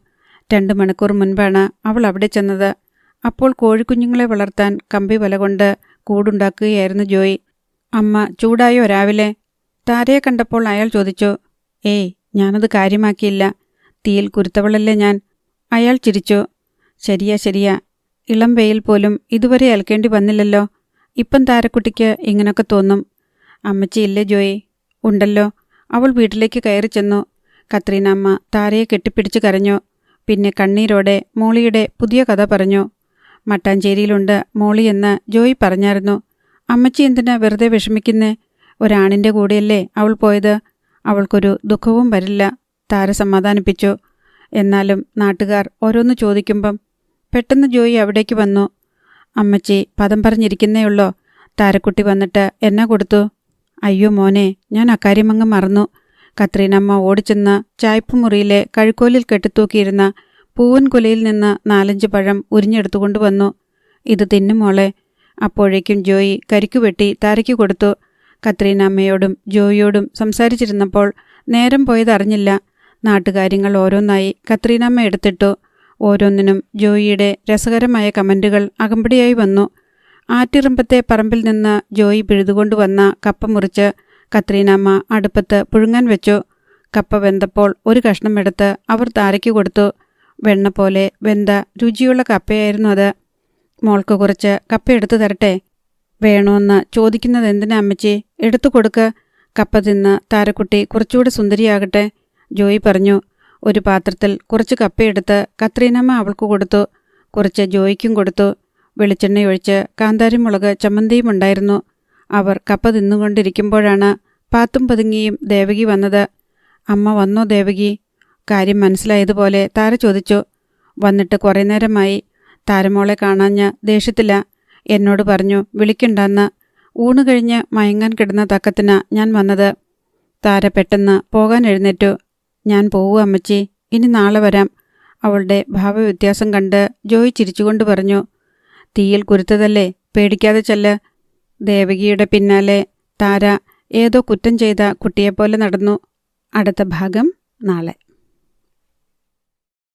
A: 2 മണിക്കൂർ മുൻപാണ് അവൾ അവിടെ ചെന്നത്. അപ്പോൾ കോഴിക്കുഞ്ഞുങ്ങളെ വളർത്താൻ കമ്പി വല കൊണ്ട് കൂടുണ്ടാക്കുകയായിരുന്നു ജോയി. അമ്മ ചൂടായോ രാവിലെ? താരയെ കണ്ടപ്പോൾ അയാൾ ചോദിച്ചു. ഏയ്, ഞാനത് കാര്യമാക്കിയില്ല. തീയിൽ കുരുത്തവളല്ലേ ഞാൻ. അയാൾ ചിരിച്ചു. ശരിയാ. ഇളം വെയിൽ പോലും ഇതുവരെ ഏൽക്കേണ്ടി വന്നില്ലല്ലോ. ഇപ്പം താരക്കുട്ടിക്ക് ഇങ്ങനൊക്കെ തോന്നും. അമ്മച്ചിയില്ലേ ജോയി? ഉണ്ടല്ലോ. അവൾ വീട്ടിലേക്ക് കയറി ചെന്നു. കത്രീന അമ്മ താരയെ കെട്ടിപ്പിടിച്ച് കരഞ്ഞു. പിന്നെ കണ്ണീരോടെ മോളിയുടെ പുതിയ കഥ പറഞ്ഞു. മട്ടാഞ്ചേരിയിലുണ്ട് മോളിയെന്ന് ജോയി പറഞ്ഞായിരുന്നു. അമ്മച്ചി എന്തിനാ വെറുതെ വിഷമിക്കുന്നേ? ഒരാണിൻ്റെ കൂടെയല്ലേ അവൾ പോയത്. അവൾക്കൊരു ദുഃഖവും വരില്ല. താര സമാധാനിപ്പിച്ചു. എന്നാലും നാട്ടുകാർ ഓരോന്ന് ചോദിക്കുമ്പം. പെട്ടെന്ന് ജോയി അവിടേക്ക് വന്നു. അമ്മച്ചി പദം പറഞ്ഞിരിക്കുന്നേയുള്ളോ? താരക്കുട്ടി വന്നിട്ട് എന്നാ കൊടുത്തു? അയ്യോ മോനെ, ഞാൻ അക്കാര്യമങ്ങ് മറന്നു. കത്രീനമ്മ ഓടിച്ചെന്ന് ചായ്പുമുറിയിലെ കഴുക്കോലിൽ കെട്ടിത്തൂക്കിയിരുന്ന പൂവൻ കുലയിൽ നിന്ന് 4-5 പഴം ഉരിഞ്ഞെടുത്തുകൊണ്ട് വന്നു. ഇത് തിന്നുമോളെ. അപ്പോഴേക്കും ജോയി കരിക്കുവെട്ടി താരയ്ക്ക് കൊടുത്തു. കത്രീന അമ്മയോടും ജോയിയോടും സംസാരിച്ചിരുന്നപ്പോൾ നേരം പോയതറിഞ്ഞില്ല. നാട്ടുകാര്യങ്ങൾ ഓരോന്നായി കത്രീനമ്മ എടുത്തിട്ടു. ഓരോന്നിനും ജോയിയുടെ രസകരമായ കമൻറ്റുകൾ അകമ്പടിയായി വന്നു. ആറ്റിറമ്പത്തെ പറമ്പിൽ നിന്ന് ജോയി പിഴുതുകൊണ്ടുവന്ന കപ്പ മുറിച്ച് കത്രീനമ്മ അടുപ്പത്ത് പുഴുങ്ങാൻ വെച്ചു. കപ്പ വെന്തപ്പോൾ ഒരു കഷ്ണം എടുത്ത് അവർ താരയ്ക്ക് കൊടുത്തു. വെണ്ണ പോലെ വെന്ത രുചിയുള്ള കപ്പയായിരുന്നു അത്. മോൾക്ക് കുറച്ച് കപ്പ എടുത്തു തരട്ടെ? വേണോന്ന് ചോദിക്കുന്നത് എന്തിനാ അമ്മച്ചി? എടുത്തു കൊടുക്ക്. കപ്പ തിന്ന് താരക്കുട്ടി കുറച്ചുകൂടെ സുന്ദരിയാകട്ടെ, ജോയി പറഞ്ഞു. ഒരു പാത്രത്തിൽ കുറച്ച് കപ്പയെടുത്ത് കത്രീനമ്മ അവൾക്ക് കൊടുത്തു. കുറച്ച് ജോയിക്കും കൊടുത്തു. വെളിച്ചെണ്ണയൊഴിച്ച് കാന്താരിമുളക് ചമ്മന്തിയും ഉണ്ടായിരുന്നു. അവർ കപ്പ തിന്നുകൊണ്ടിരിക്കുമ്പോഴാണ് പാത്തും പതുങ്ങിയും ദേവകി വന്നത്. അമ്മ വന്നോ ദേവകി? കാര്യം മനസ്സിലായതുപോലെ താര ചോദിച്ചു. വന്നിട്ട് കുറേ നേരമായി. താരമോളെ കാണാഞ്ഞ് ദേഷ്യത്തില. എന്നോട് പറഞ്ഞു വിളിക്കണ്ടെന്ന്. ഊണ് കഴിഞ്ഞ് മയങ്ങാൻ കിടന്ന തക്കത്തിനാ ഞാൻ വന്നത്. താര പെട്ടെന്ന് പോകാൻ എഴുന്നേറ്റു. ഞാൻ പോവൂ അമ്മച്ചി, ഇനി നാളെ വരാം. അവളുടെ ഭാവവ്യത്യാസം കണ്ട് ജോയ് ചിരിച്ചുകൊണ്ട് പറഞ്ഞു. തീയിൽ കുരുത്തതല്ലേ, പേടിക്കാതെ ചെല്ല്. ദേവകിയുടെ പിന്നാലെ താര ഏതോ കുറ്റം ചെയ്ത കുട്ടിയെപ്പോലെ നടന്നു. അടുത്ത ഭാഗം നാളെ.